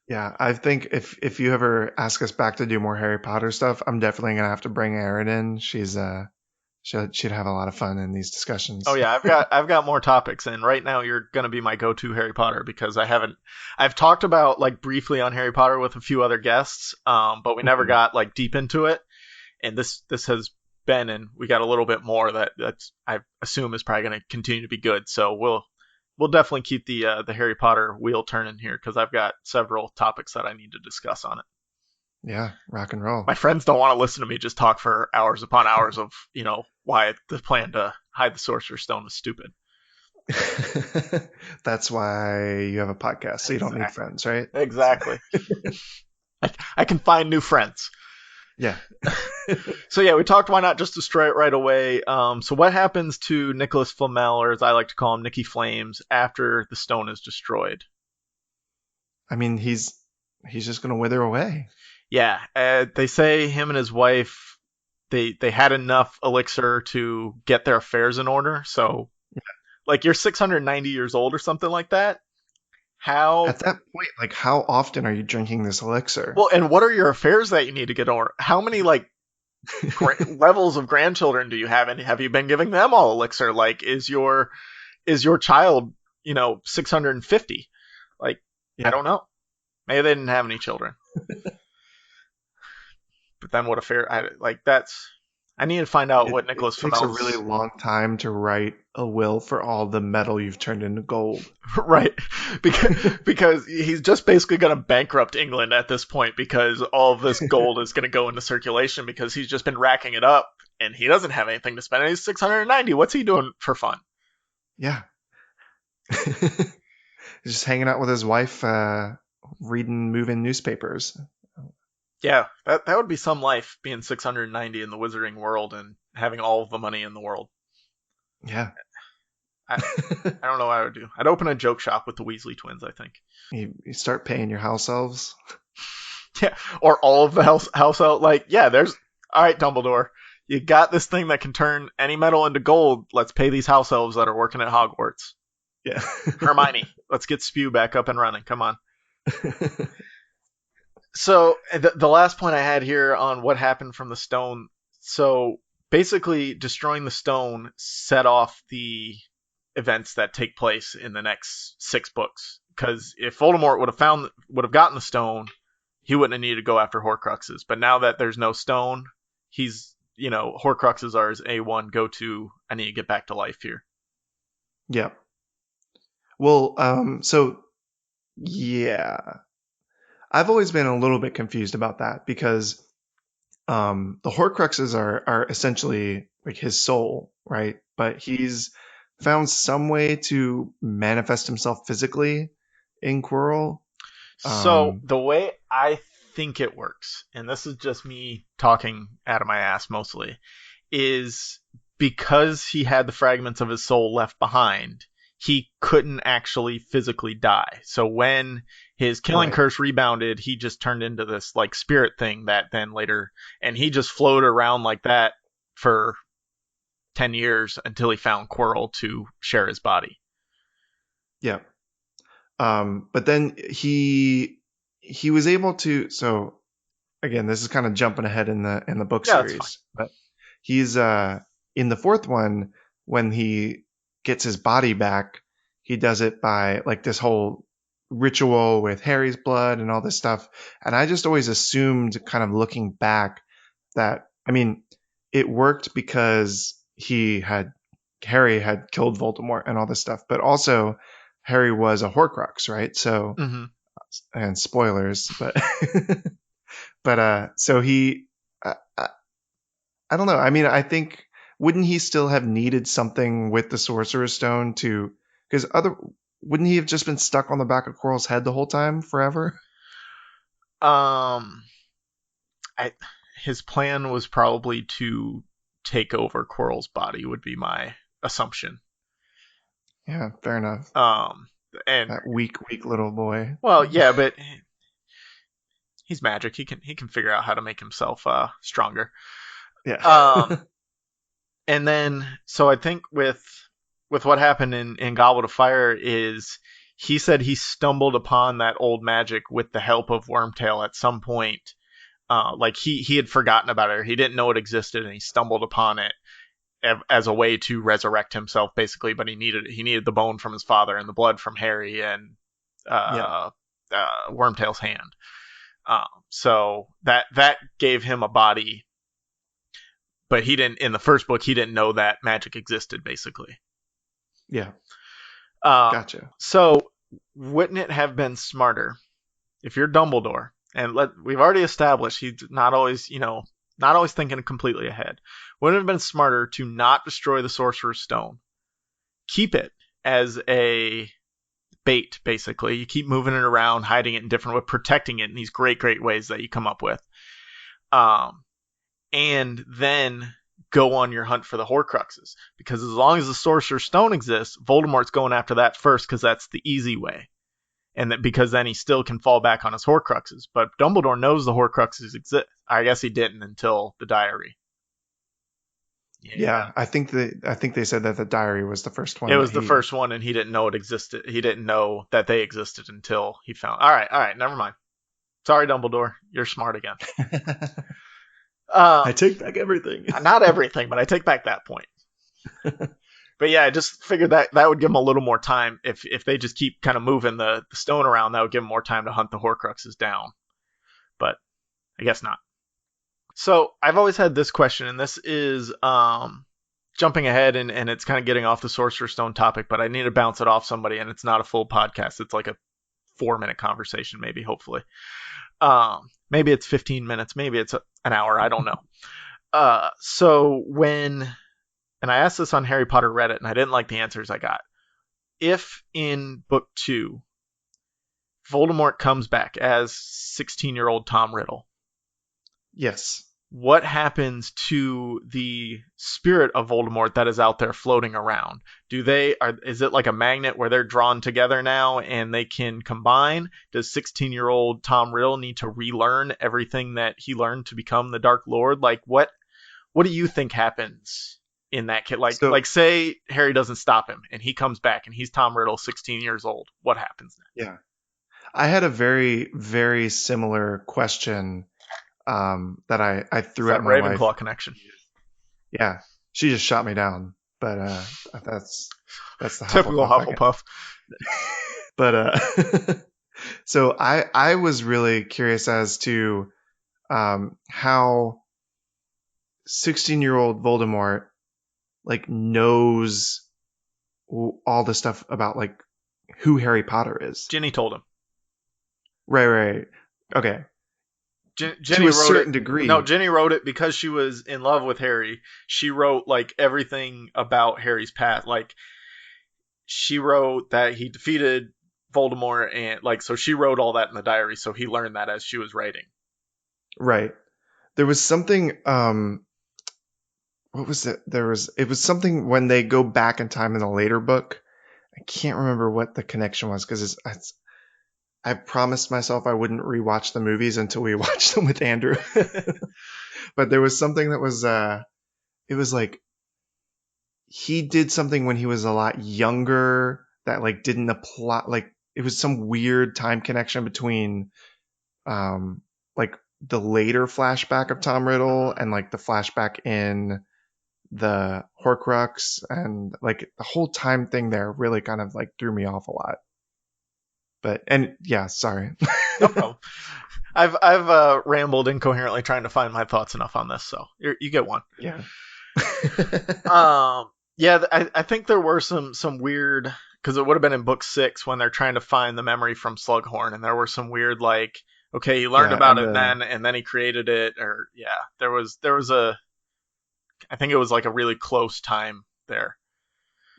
Yeah, I think if you ever ask us back to do more Harry Potter stuff, I'm definitely gonna have to bring Erin in. She'd have a lot of fun in these discussions. Oh yeah, I've got more topics, and right now you're gonna be my go-to Harry Potter because I've talked about like briefly on Harry Potter with a few other guests, but we never got like deep into it, and this has been, and we got a little bit more that's I assume is probably gonna continue to be good. So we'll definitely keep the Harry Potter wheel turning here because I've got several topics that I need to discuss on it. Yeah, rock and roll. My friends don't want to listen to me just talk for hours upon hours of why the plan to hide the Sorcerer's Stone was stupid. That's why you have a podcast, so you don't need friends, right? Exactly. I can find new friends. Yeah. So yeah, we talked why not just destroy it right away. So what happens to Nicholas Flamel, or as I like to call him, Nicky Flames, after the stone is destroyed? I mean, he's just gonna wither away. Yeah, they say him and his wife they had enough elixir to get their affairs in order. So, like, you're 690 years old or something like that. How? At that point, like, how often are you drinking this elixir? Well, and what are your affairs that you need to get in order? How many like levels of grandchildren do you have, and have you been giving them all elixir? Like, is your child 650? Like, Yeah. I don't know. Maybe they didn't have any children. But then what affair? I need to find out what Nicholas It takes a Flamel's really long time to write a will for all the metal you've turned into gold. right, because he's just basically going to bankrupt England at this point because all of this gold is going to go into circulation because he's just been racking it up and he doesn't have anything to spend. He's 690. What's he doing for fun? Yeah. He's just hanging out with his wife, reading move-in newspapers. Yeah, that would be some life, being 690 in the wizarding world and having all of the money in the world. Yeah. I don't know what I would do. I'd open a joke shop with the Weasley twins, I think. You start paying your house elves. Yeah, or all of the house elves. Like, yeah, all right, Dumbledore. You got this thing that can turn any metal into gold. Let's pay these house elves that are working at Hogwarts. Yeah. Hermione, let's get Spew back up and running. Come on. So the last point I had here on what happened from the stone. So basically, destroying the stone set off the events that take place in the next 6 books. Because if Voldemort would have gotten the stone, he wouldn't have needed to go after Horcruxes. But now that there's no stone, he's Horcruxes are his A1 go-to. I need to get back to life here. Yeah. Well, so yeah. I've always been a little bit confused about that because the Horcruxes are essentially like his soul, right? But he's found some way to manifest himself physically in Quirrell. So the way I think it works, and this is just me talking out of my ass mostly, is because he had the fragments of his soul left behind, he couldn't actually physically die. So when his killing curse rebounded, he just turned into this like spirit thing that then later, and he just floated around like that for 10 years until he found Quirrell to share his body. Yeah. But then he was able to. So again, this is kind of jumping ahead in the book Yeah, that's fine. series, but he's in the fourth one when he gets his body back. He does it by like this whole ritual with Harry's blood and all this stuff. And I just always assumed, kind of looking back, that I mean, it worked because Harry had killed Voldemort and all this stuff, but also Harry was a Horcrux, right? So, Mm-hmm. and spoilers, but so I don't know. I mean, I think, wouldn't he still have needed something with the Sorcerer's Stone to, because wouldn't he have just been stuck on the back of Quirrell's head the whole time forever? Um, I, his plan was probably to take over Quirrell's body, would be my assumption. Yeah, fair enough. Um, and That weak little boy. well, yeah, but he's magic. He can figure out how to make himself stronger. Yeah. Um, and then so I think with what happened in Goblet of Fire is he said he stumbled upon that old magic with the help of Wormtail at some point. Like he had forgotten about it, or he didn't know it existed, and he stumbled upon it as a way to resurrect himself, basically. But he needed the bone from his father and the blood from Harry and Yeah. uh, Wormtail's hand. So that gave him a body, but he didn't. In the first book, he didn't know that magic existed, basically. Yeah. Um, Gotcha. so wouldn't it have been smarter if you're Dumbledore, and we've already established he's not always, not always thinking completely ahead. Wouldn't it have been smarter to not destroy the Sorcerer's Stone, keep it as a bait, basically. You keep moving it around, hiding it in different ways, protecting it in these great ways that you come up with. Um, and then go on your hunt for the Horcruxes. Because as long as the Sorcerer's Stone exists, Voldemort's going after that first because that's the easy way. And that because then he still can fall back on his Horcruxes. But Dumbledore knows the Horcruxes exist. I guess he didn't until the diary. Yeah. Yeah, I think they said that the diary was the first It one that was the he. first one, and he didn't know it existed. He didn't know that they existed until he found. All right, never mind. Sorry, Dumbledore, you're smart again. I take back everything. Not everything, but I take back that point. But yeah, I just figured that would give them a little more time. If they just keep kind of moving the stone around, that would give them more time to hunt the Horcruxes down. But I guess not. So I've always had this question, and this is jumping ahead, and it's kind of getting off the Sorcerer's Stone topic, but I need to bounce it off somebody, and it's not a full podcast. It's like a 4-minute conversation, maybe, hopefully. Maybe it's 15 minutes, maybe it's an hour, I don't know. So and I asked this on Harry Potter Reddit, and I didn't like the answers I got. If in book 2, Voldemort comes back as 16-year-old Tom Riddle, Yes. what happens to the spirit of Voldemort that is out there floating around? Is it like a magnet where they're drawn together now and they can combine? Does 16-year-old Tom Riddle need to relearn everything that he learned to become the Dark Lord? Like what do you think happens in that kid? Like say Harry doesn't stop him and he comes back and he's Tom Riddle, 16 years old. What happens next? Yeah. I had a very, very similar question that I threw at That my wife. Ravenclaw connection. Yeah, she just shot me down, but that's the Typical Hufflepuff. Hufflepuff. But so I was really curious as to how 16-year-old Voldemort like knows all the stuff about like who Harry Potter is. Ginny told him. Right. Okay. Jenny to a wrote certain it. degree. No, Jenny wrote it because she was in love with Harry. She wrote like everything about Harry's past. Like she wrote that he defeated Voldemort, and like so she wrote all that in the diary. So he learned that as she was writing. Right. There was something. What was it? It was something when they go back in time in a later book. I can't remember what the connection was because I promised myself I wouldn't rewatch the movies until we watched them with Andrew. But there was something that was it was like he did something when he was a lot younger that like didn't apply. Like it was some weird time connection between like the later flashback of Tom Riddle Mhm. and like the flashback in the Horcrux, and like the whole time thing there really kind of like threw me off a lot. But and yeah, sorry. No problem. I've rambled incoherently trying to find my thoughts enough on this, so you get one. Yeah. Yeah, I think there were some weird because it would have been in book 6 when they're trying to find the memory from Slughorn, and there were some weird like, okay, he learned Yeah, about and it then, and then he created it, or yeah, there was a I think it was like a really close time there.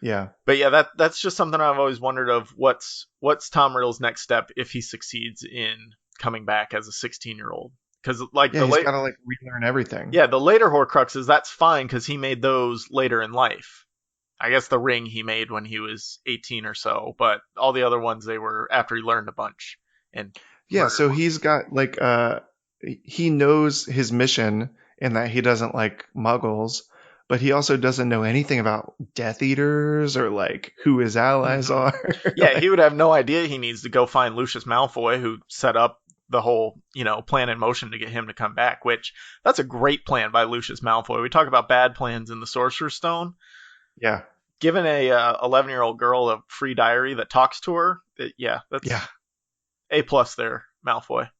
yeah. But yeah, that's just something I've always wondered of what's Tom Riddle's next step if he succeeds in coming back as a 16-year-old. Because like Yeah, he's got to like relearn everything. yeah, the later Horcruxes, that's fine because he made those later in life. I guess the ring he made when he was 18 or so, but all the other ones they were after he learned a bunch and Yeah, murdered so one. he's got like he knows his mission in that he doesn't like muggles, but he also doesn't know anything about Death Eaters or like who his allies Hmm. are. Yeah, he Like, would have no idea he needs to go find Lucius Malfoy, who set up the whole plan in motion to get him to come back. Which that's a great plan by Lucius Malfoy. We talk about bad plans in the Sorcerer's Stone. yeah. Given a 11-year-old girl a free diary that talks to her, yeah, Yeah. that's A+ there, Malfoy.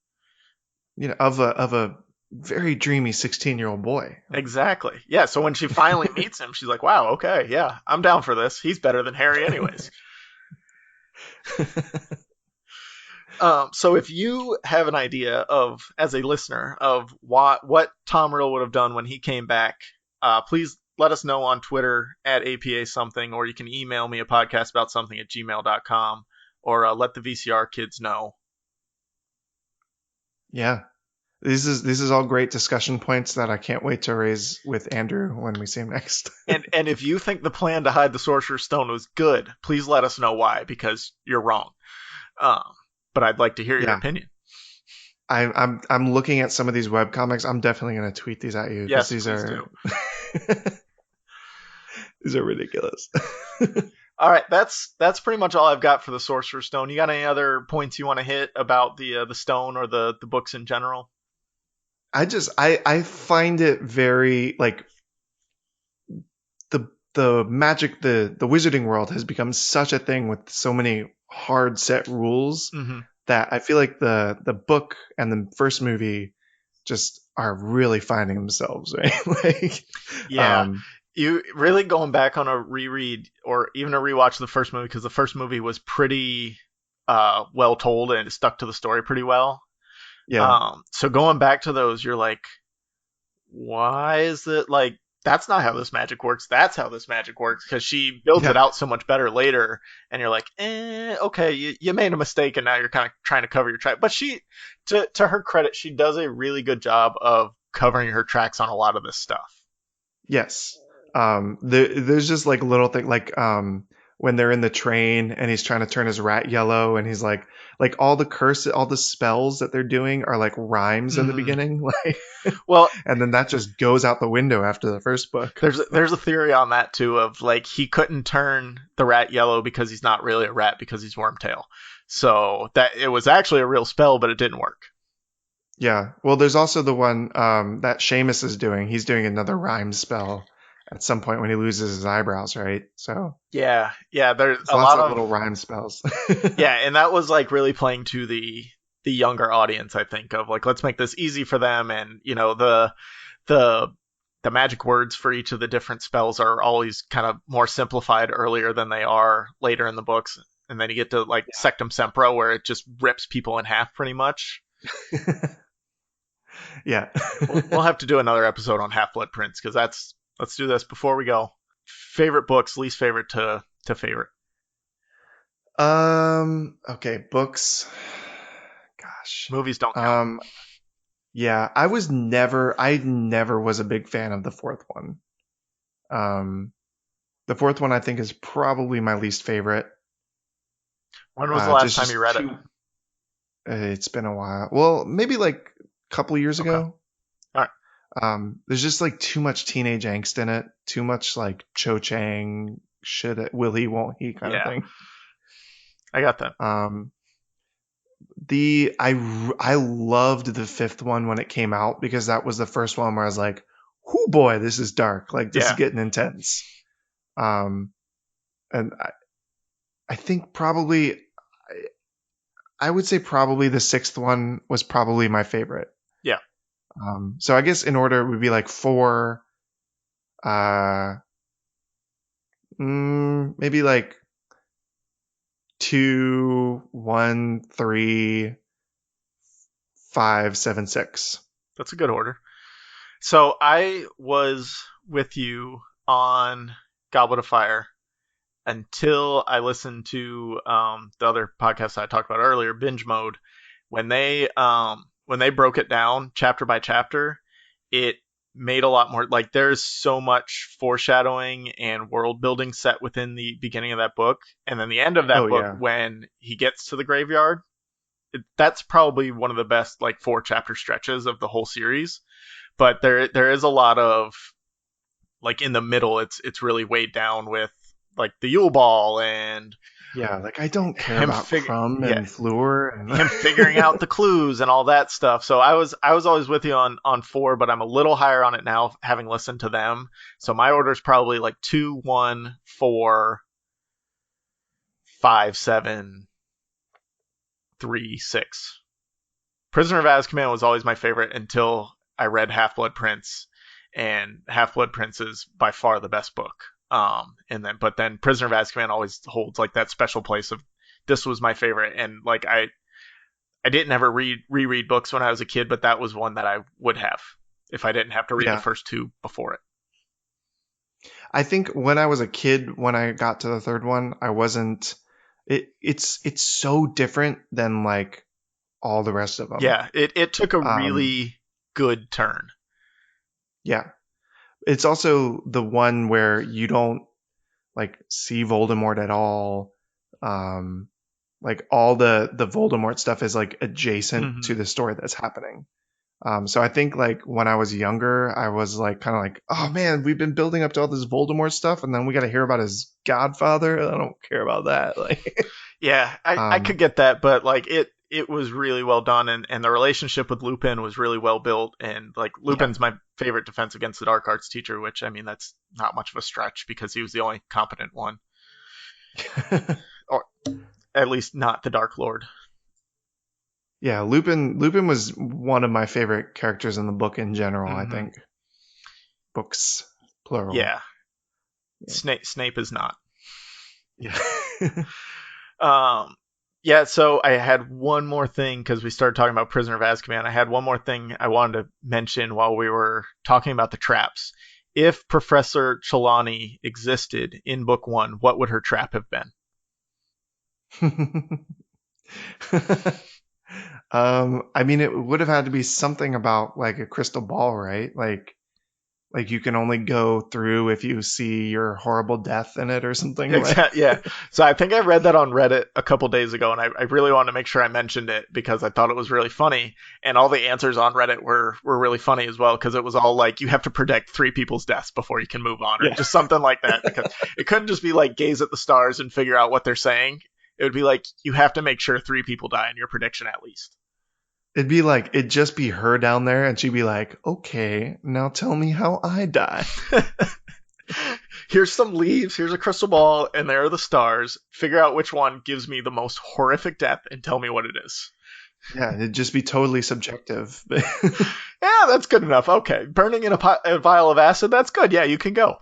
Of a very dreamy 16-year-old boy. Exactly. Yeah. So when she finally meets him, she's like, "Wow, okay, yeah, I'm down for this. He's better than Harry, anyways." So if you have an idea of, as a listener, of what Tom Riddle would have done when he came back, please let us know on Twitter at APA something, or you can email me a podcast about something at gmail.com, or let the VCR kids know. Yeah. This is all great discussion points that I can't wait to raise with Andrew when we see him next. And if you think the plan to hide the Sorcerer's Stone was good, please let us know why, because you're wrong. Um, but I'd like to hear your Yeah. opinion. I'm looking at some of these web comics. I'm definitely going to tweet these at you because Yes, these please are do. these are ridiculous. All right, that's pretty much all I've got for the Sorcerer's Stone. You got any other points you want to hit about the stone or the books in general? I find it very like the magic, the wizarding world has become such a thing with so many hard set rules Hmm. that I feel like the book and the first movie just are really finding themselves, right? Like Yeah, um you really going back on a reread or even a rewatch of the first movie because the first movie was pretty well told and it stuck to the story pretty well. yeah. So going back to those, you're like, why is it like that's not how this magic works? That's how this magic works because she builds it Yeah. out so much better later, and you're like, okay, you made a mistake, and now you're kind of trying to cover your track. But she, to her credit, she does a really good job of covering her tracks on a lot of this stuff. Yes. There's just like little thing like when they're in the train and he's trying to turn his rat yellow and he's like all the spells that they're doing are like rhymes in the Hmm. beginning, like, Well, and then that just goes out the window after the first book. there's a theory on that too of like he couldn't turn the rat yellow because he's not really a rat because he's Wormtail. So that it was actually a real spell, but it didn't work. Yeah. Well, there's also the one that Seamus is doing. He's doing another rhyme spell at some point when he loses his eyebrows, right? So Yeah, there's there's a lots lot of of little rhyme spells. yeah, and that was like really playing to the younger audience, I think, of like let's make this easy for them, and the the magic words for each of the different spells are always kind of more simplified earlier than they are later in the books, and then you get to like Sectum Sempra where it just rips people in half pretty much. Yeah. We'll have to do another episode on Half Blood Prince because that's let's do this before we go. Favorite books, least favorite to favorite. Okay, books. Gosh. Movies don't count. Um, yeah, I never was a big fan of the fourth one. Um, the fourth one I think is probably my least favorite. When was the last time you Just read it? too. It's been a while. Well, maybe like a couple years Okay. ago. All right. There's just like too much teenage angst in it, too much like Cho Chang should it, will he, won't he kind of Yeah, thing. I got that. Um, I loved the fifth one when it came out because that was the first one where I was like, "Oh boy, this is dark. Like this is Yeah, getting intense." Um, and I think probably I would say probably the sixth one was probably my favorite. yeah, So I guess in order it would be like four, uh, maybe like two, one, three, five, seven, six. that's a good order. So I was with you on Goblet of Fire until I listened to the other podcast I talked about earlier, Binge Mode. When they broke it down chapter by chapter, it made a lot more, like there's so much foreshadowing and world building set within the beginning of that book, and then the end of Oh that book yeah, when he gets to the graveyard. That's probably one of the best like 4 chapter stretches of the whole series. But there is a lot of like in the middle, it's really weighed down with like the Yule Ball and yeah. Like I don't care him about figure Crumb yeah, and Fleur and him figuring out the clues and all that stuff. So I was always with you on 4, but I'm a little higher on it now having listened to them. So my order is probably like 2, 1, 4, 5, 7, 3, 6. Prisoner of Azkaban was always my favorite until I read Half Blood Prince, and Half Blood Prince is by far the best book. But then Prisoner of Azkaban always holds like that special place of this was my favorite, and like I didn't ever reread books when I was a kid, but that was one that I would have if I didn't have to read the yeah. first 2 before it. I think when I was a kid, when I got to the third one, I wasn't. It's so different than like all the rest of them. Yeah, it took a Um, really good turn. yeah, it's also the one where you don't like see Voldemort at all. Um, like all the Voldemort stuff is like adjacent to Hmm. the story that's happening. So I think like when I was younger, I was like kind of like, oh man, we've been building up to all this Voldemort stuff, and then we got to hear about his godfather. I don't care about that. Like, Yeah, I could um, get that, but like it was really well done, and the relationship with Lupin was really well built, and like yeah, Lupin's my favorite Defense Against the Dark Arts teacher, which I mean that's not much of a stretch because he was the only competent one, or at least not the Dark Lord. yeah. Lupin was one of my favorite characters in the book in general. I Hmm. think books plural. Yeah, Snape is not. Yeah. Um, yeah, so I had one more thing because we started talking about Prisoner of Azkaban. I had one more thing I wanted to mention while we were talking about the traps. If Professor Trelawney existed in book 1, what would her trap have been? I mean, it would have had to be something about like a crystal ball, right? Like you can only go through if you see your horrible death in it or something. Like, Exactly. Yeah. So I think I read that on Reddit a couple days ago, and I really wanted to make sure I mentioned it because I thought it was really funny. And all the answers on Reddit were really funny as well because it was all like you have to predict 3 people's deaths before you can move on, or yeah, just something like that. Because it couldn't just be like gaze at the stars and figure out what they're saying. It would be like you have to make sure 3 people die in your prediction at least. it'd be like it'd just be her down there, and she'd be like, "Okay, now tell me how I die." Here's some leaves, here's a crystal ball, and there are the stars. Figure out which one gives me the most horrific death and tell me what it is. Yeah, it'd just be totally subjective. Yeah, that's good enough. Okay. Burning in a vial of acid, that's good. Yeah, you can go.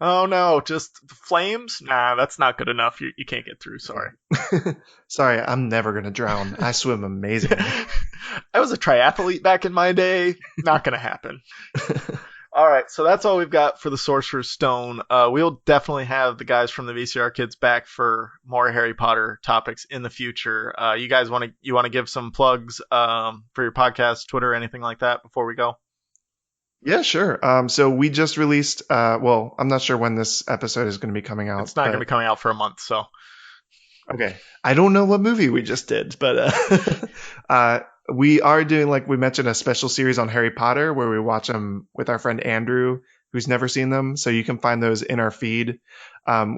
Oh no, just flames? Nah, that's not good enough. You can't get through. Sorry. Yeah. Sorry, I'm never gonna drown. I swim amazingly. I was a triathlete back in my day. Not going to happen. All right, so that's all we've got for the Sorcerer's Stone. We'll definitely have the guys from the VCR Kids back for more Harry Potter topics in the future. You guys want to give some plugs for your podcast, Twitter, anything like that before we go? Yeah, sure. So we just released. Well, I'm not sure when this episode is going to be coming out, It's not going to be but coming out for a month, so okay. I don't know what movie we just did, but We are doing, like we mentioned, a special series on Harry Potter where we watch them with our friend Andrew, who's never seen them. So you can find those in our feed.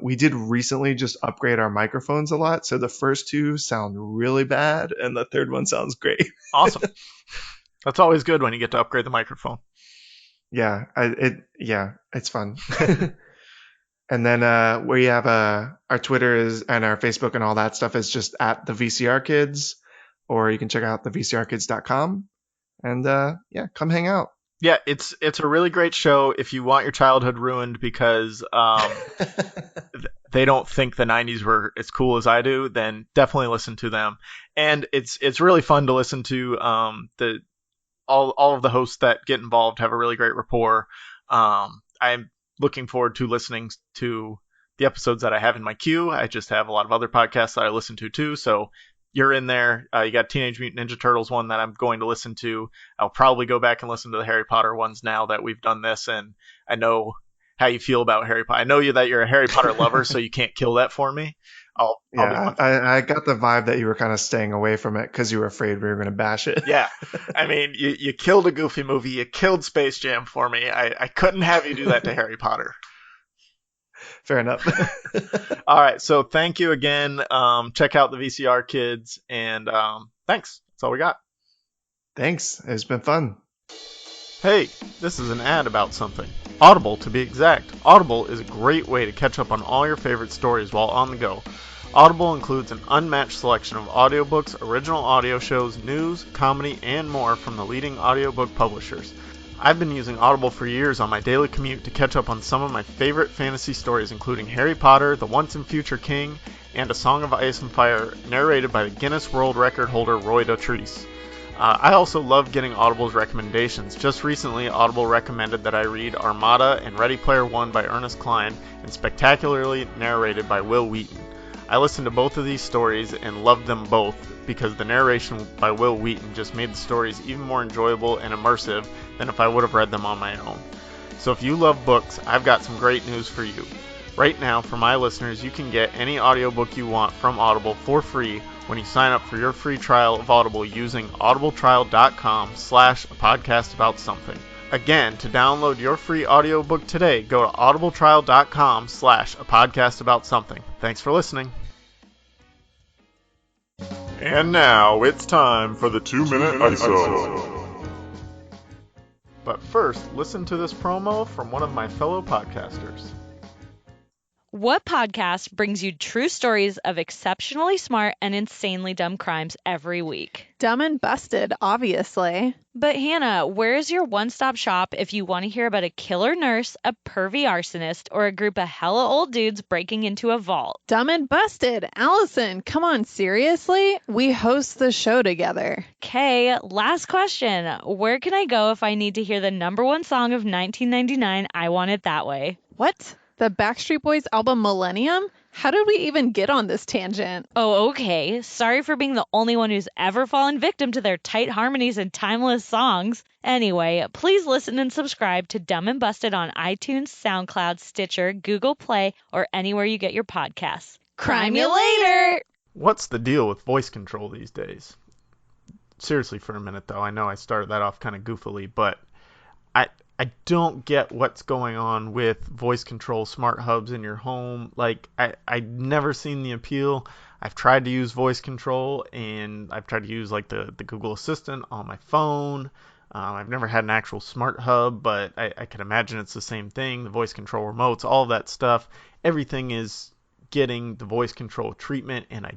We did recently just upgrade our microphones a lot. So the first two sound really bad and the third one sounds great. Awesome. That's always good when you get to upgrade the microphone. Yeah, it's fun. And then we have our Twitter is and our Facebook and all that stuff is just at the VCR Kids, or you can check out the VCRkids.com and yeah, come hang out. Yeah, it's a really great show if you want your childhood ruined because they don't think the 90s were as cool as I do, then definitely listen to them. And it's really fun to listen to. The all of the hosts that get involved have a really great rapport. I'm looking forward to listening to the episodes that I have in my queue. I just have a lot of other podcasts that I listen to too, so you're in there. You got Teenage Mutant Ninja Turtles one that I'm going to listen to. I'll probably go back and listen to the Harry Potter ones now that we've done this, and I know how you feel about Harry Potter. I know that you're a Harry Potter lover, so you can't kill that for me. I'll be Yeah, I got the vibe that you were kind of staying away from it because you were afraid we were going to bash it. Yeah. I mean, you killed a Goofy movie. You killed Space Jam for me. I couldn't have you do that to Harry Potter. Fair enough. All right. So thank you again. Check out the VCR Kids. And thanks. That's all we got. Thanks. It's been fun. Hey, this is an ad about something. Audible, to be exact. Audible is a great way to catch up on all your favorite stories while on the go. Audible includes an unmatched selection of audiobooks, original audio shows, news, comedy, and more from the leading audiobook publishers. I've been using Audible for years on my daily commute to catch up on some of my favorite fantasy stories, including Harry Potter, The Once and Future King, and A Song of Ice and Fire, narrated by the Guinness World Record holder Roy Dotrice. I also love getting Audible's recommendations. Just recently, Audible recommended that I read Armada and Ready Player One by Ernest Cline, and Spectacularly narrated by Will Wheaton. I listened to both of these stories and loved them both because the narration by Will Wheaton just made the stories even more enjoyable and immersive than if I would have read them on my own. So if you love books, I've got some great news for you. Right now, for my listeners, you can get any audiobook you want from Audible for free when you sign up for your free trial of Audible using audibletrial.com/a-podcast-about-something. Again, to download your free audiobook today, go to audibletrial.com/a-podcast-about-something. Thanks for listening. And now it's time for the 2-minute ISO. But first, listen to this promo from one of my fellow podcasters. What podcast brings you true stories of exceptionally smart and insanely dumb crimes every week? Dumb and Busted, obviously. But Hannah, where's your one-stop shop if you want to hear about a killer nurse, a pervy arsonist, or a group of hella old dudes breaking into a vault? Dumb and Busted. Allison, come on, seriously? We host the show together. Okay, last question. Where can I go if I need to hear the number one song of 1999, I Want It That Way? What? The Backstreet Boys album Millennium? How did we even get on this tangent? Oh, okay. Sorry for being the only one who's ever fallen victim to their tight harmonies and timeless songs. Anyway, please listen and subscribe to Dumb and Busted on iTunes, SoundCloud, Stitcher, Google Play, or anywhere you get your podcasts. Crime you later! What's the deal with voice control these days? Seriously for a minute, though. I know I started that off kind of goofily, but I don't get what's going on with voice control smart hubs in your home. Like, I've never seen the appeal. I've tried to use voice control, and I've tried to use, like, the Google Assistant on my phone. I've never had an actual smart hub, but I can imagine it's the same thing. The voice control remotes, all of that stuff. Everything is getting the voice control treatment, and I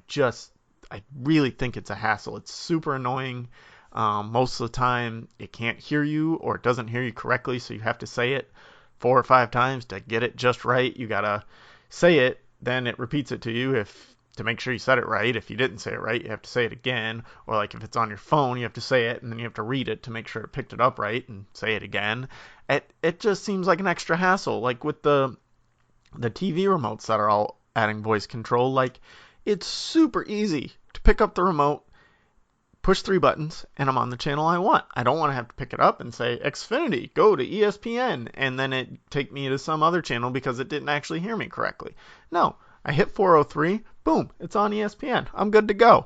really think it's a hassle. It's super annoying. Most of the time, it can't hear you or it doesn't hear you correctly, so you have to say it 4 or 5 times to get it just right. You gotta say it, then it repeats it to you to make sure you said it right. If you didn't say it right, you have to say it again. Or like if it's on your phone, you have to say it and then you have to read it to make sure it picked it up right and say it again. It just seems like an extra hassle. Like with the TV remotes that are all adding voice control, like it's super easy to pick up the remote, push 3 buttons, and I'm on the channel I want. I don't want to have to pick it up and say, Xfinity, go to ESPN, and then it take me to some other channel because it didn't actually hear me correctly. No, I hit 403, boom, it's on ESPN. I'm good to go.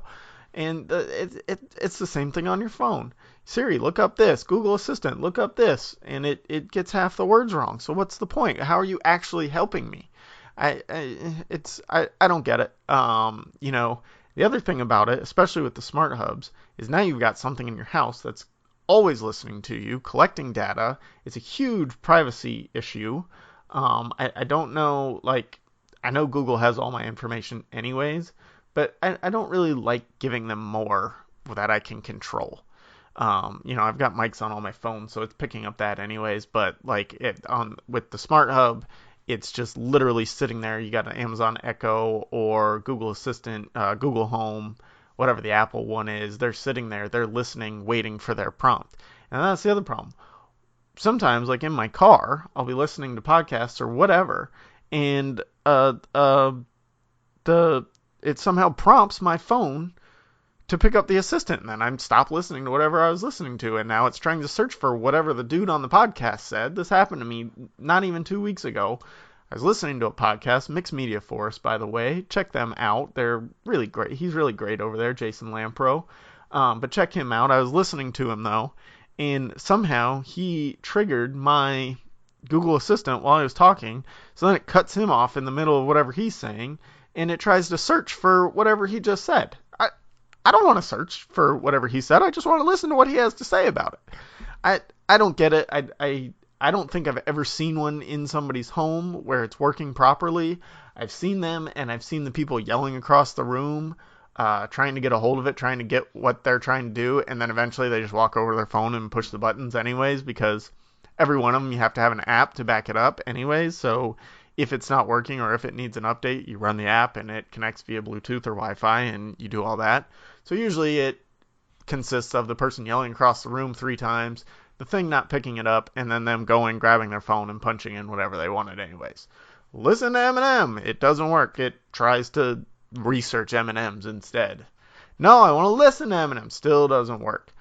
And it's the same thing on your phone. Siri, look up this. Google Assistant, look up this. And it gets half the words wrong. So what's the point? How are you actually helping me? I don't get it. The other thing about it, especially with the smart hubs, is now you've got something in your house that's always listening to you, collecting data. It's a huge privacy issue. I don't know, like, I know Google has all my information anyways, but I don't really like giving them more that I can control. I've got mics on all my phones, so it's picking up that anyways. But like it on with the smart hub, it's just literally sitting there. You got an Amazon Echo or Google Assistant, Google Home, whatever the Apple one is. They're sitting there, they're listening, waiting for their prompt. And that's the other problem. Sometimes, like in my car, I'll be listening to podcasts or whatever, and the it somehow prompts my phone to pick up the assistant, and then I'm stopped listening to whatever I was listening to, and now it's trying to search for whatever the dude on the podcast said. This happened to me not even 2 weeks ago. I was listening to a podcast, Mixed Media Force, by the way. Check them out. They're really great. He's really great over there, Jason Lampro. But check him out. I was listening to him, though, and somehow he triggered my Google Assistant while I was talking, so then it cuts him off in the middle of whatever he's saying, and it tries to search for whatever he just said. I don't want to search for whatever he said. I just want to listen to what he has to say about it. I don't get it. I don't think I've ever seen one in somebody's home where it's working properly. I've seen them, and I've seen the people yelling across the room, trying to get a hold of it, trying to get what they're trying to do, and then eventually they just walk over to their phone and push the buttons anyways, because every one of them you have to have an app to back it up anyways. So if it's not working or if it needs an update, you run the app and it connects via Bluetooth or Wi-Fi, and you do all that. So usually it consists of the person yelling across the room 3 times, the thing not picking it up, and then them going, grabbing their phone, and punching in whatever they wanted anyways. Listen to Eminem. It doesn't work. It tries to research M&Ms instead. No, I want to listen to Eminem. Still doesn't work.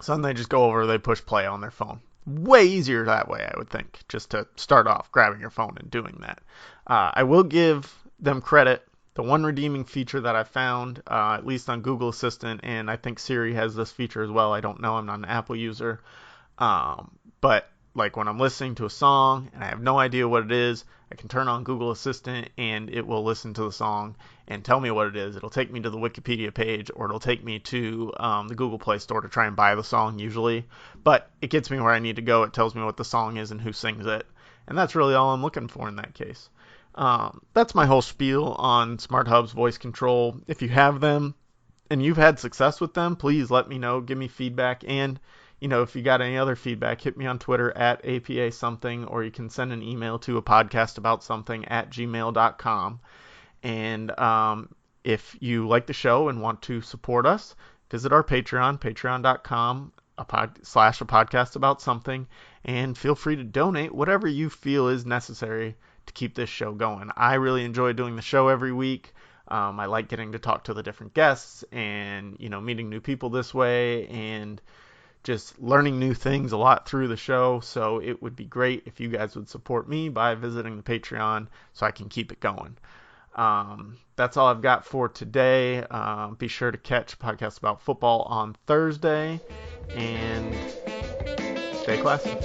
So then they just go over, they push play on their phone. Way easier that way, I would think, just to start off grabbing your phone and doing that. I will give them credit. The one redeeming feature that I found, at least on Google Assistant, and I think Siri has this feature as well. I don't know. I'm not an Apple user. But like when I'm listening to a song and I have no idea what it is, I can turn on Google Assistant and it will listen to the song and tell me what it is. It'll take me to the Wikipedia page, or it'll take me to the Google Play Store to try and buy the song usually. But it gets me where I need to go. It tells me what the song is and who sings it. And that's really all I'm looking for in that case. That's my whole spiel on Smart Hub's voice control. If you have them and you've had success with them, please let me know. Give me feedback. And if you got any other feedback, hit me on Twitter at APA something, or you can send an email to a podcast about something at gmail.com. And if you like the show and want to support us, visit our Patreon, patreon.com / a podcast about something, and feel free to donate whatever you feel is necessary to keep this show going. I really enjoy doing the show every week. I like getting to talk to the different guests and, meeting new people this way, and just learning new things a lot through the show. So it would be great if you guys would support me by visiting the Patreon so I can keep it going. That's all I've got for today. Be sure to catch Podcast About Football on Thursday, and stay classy.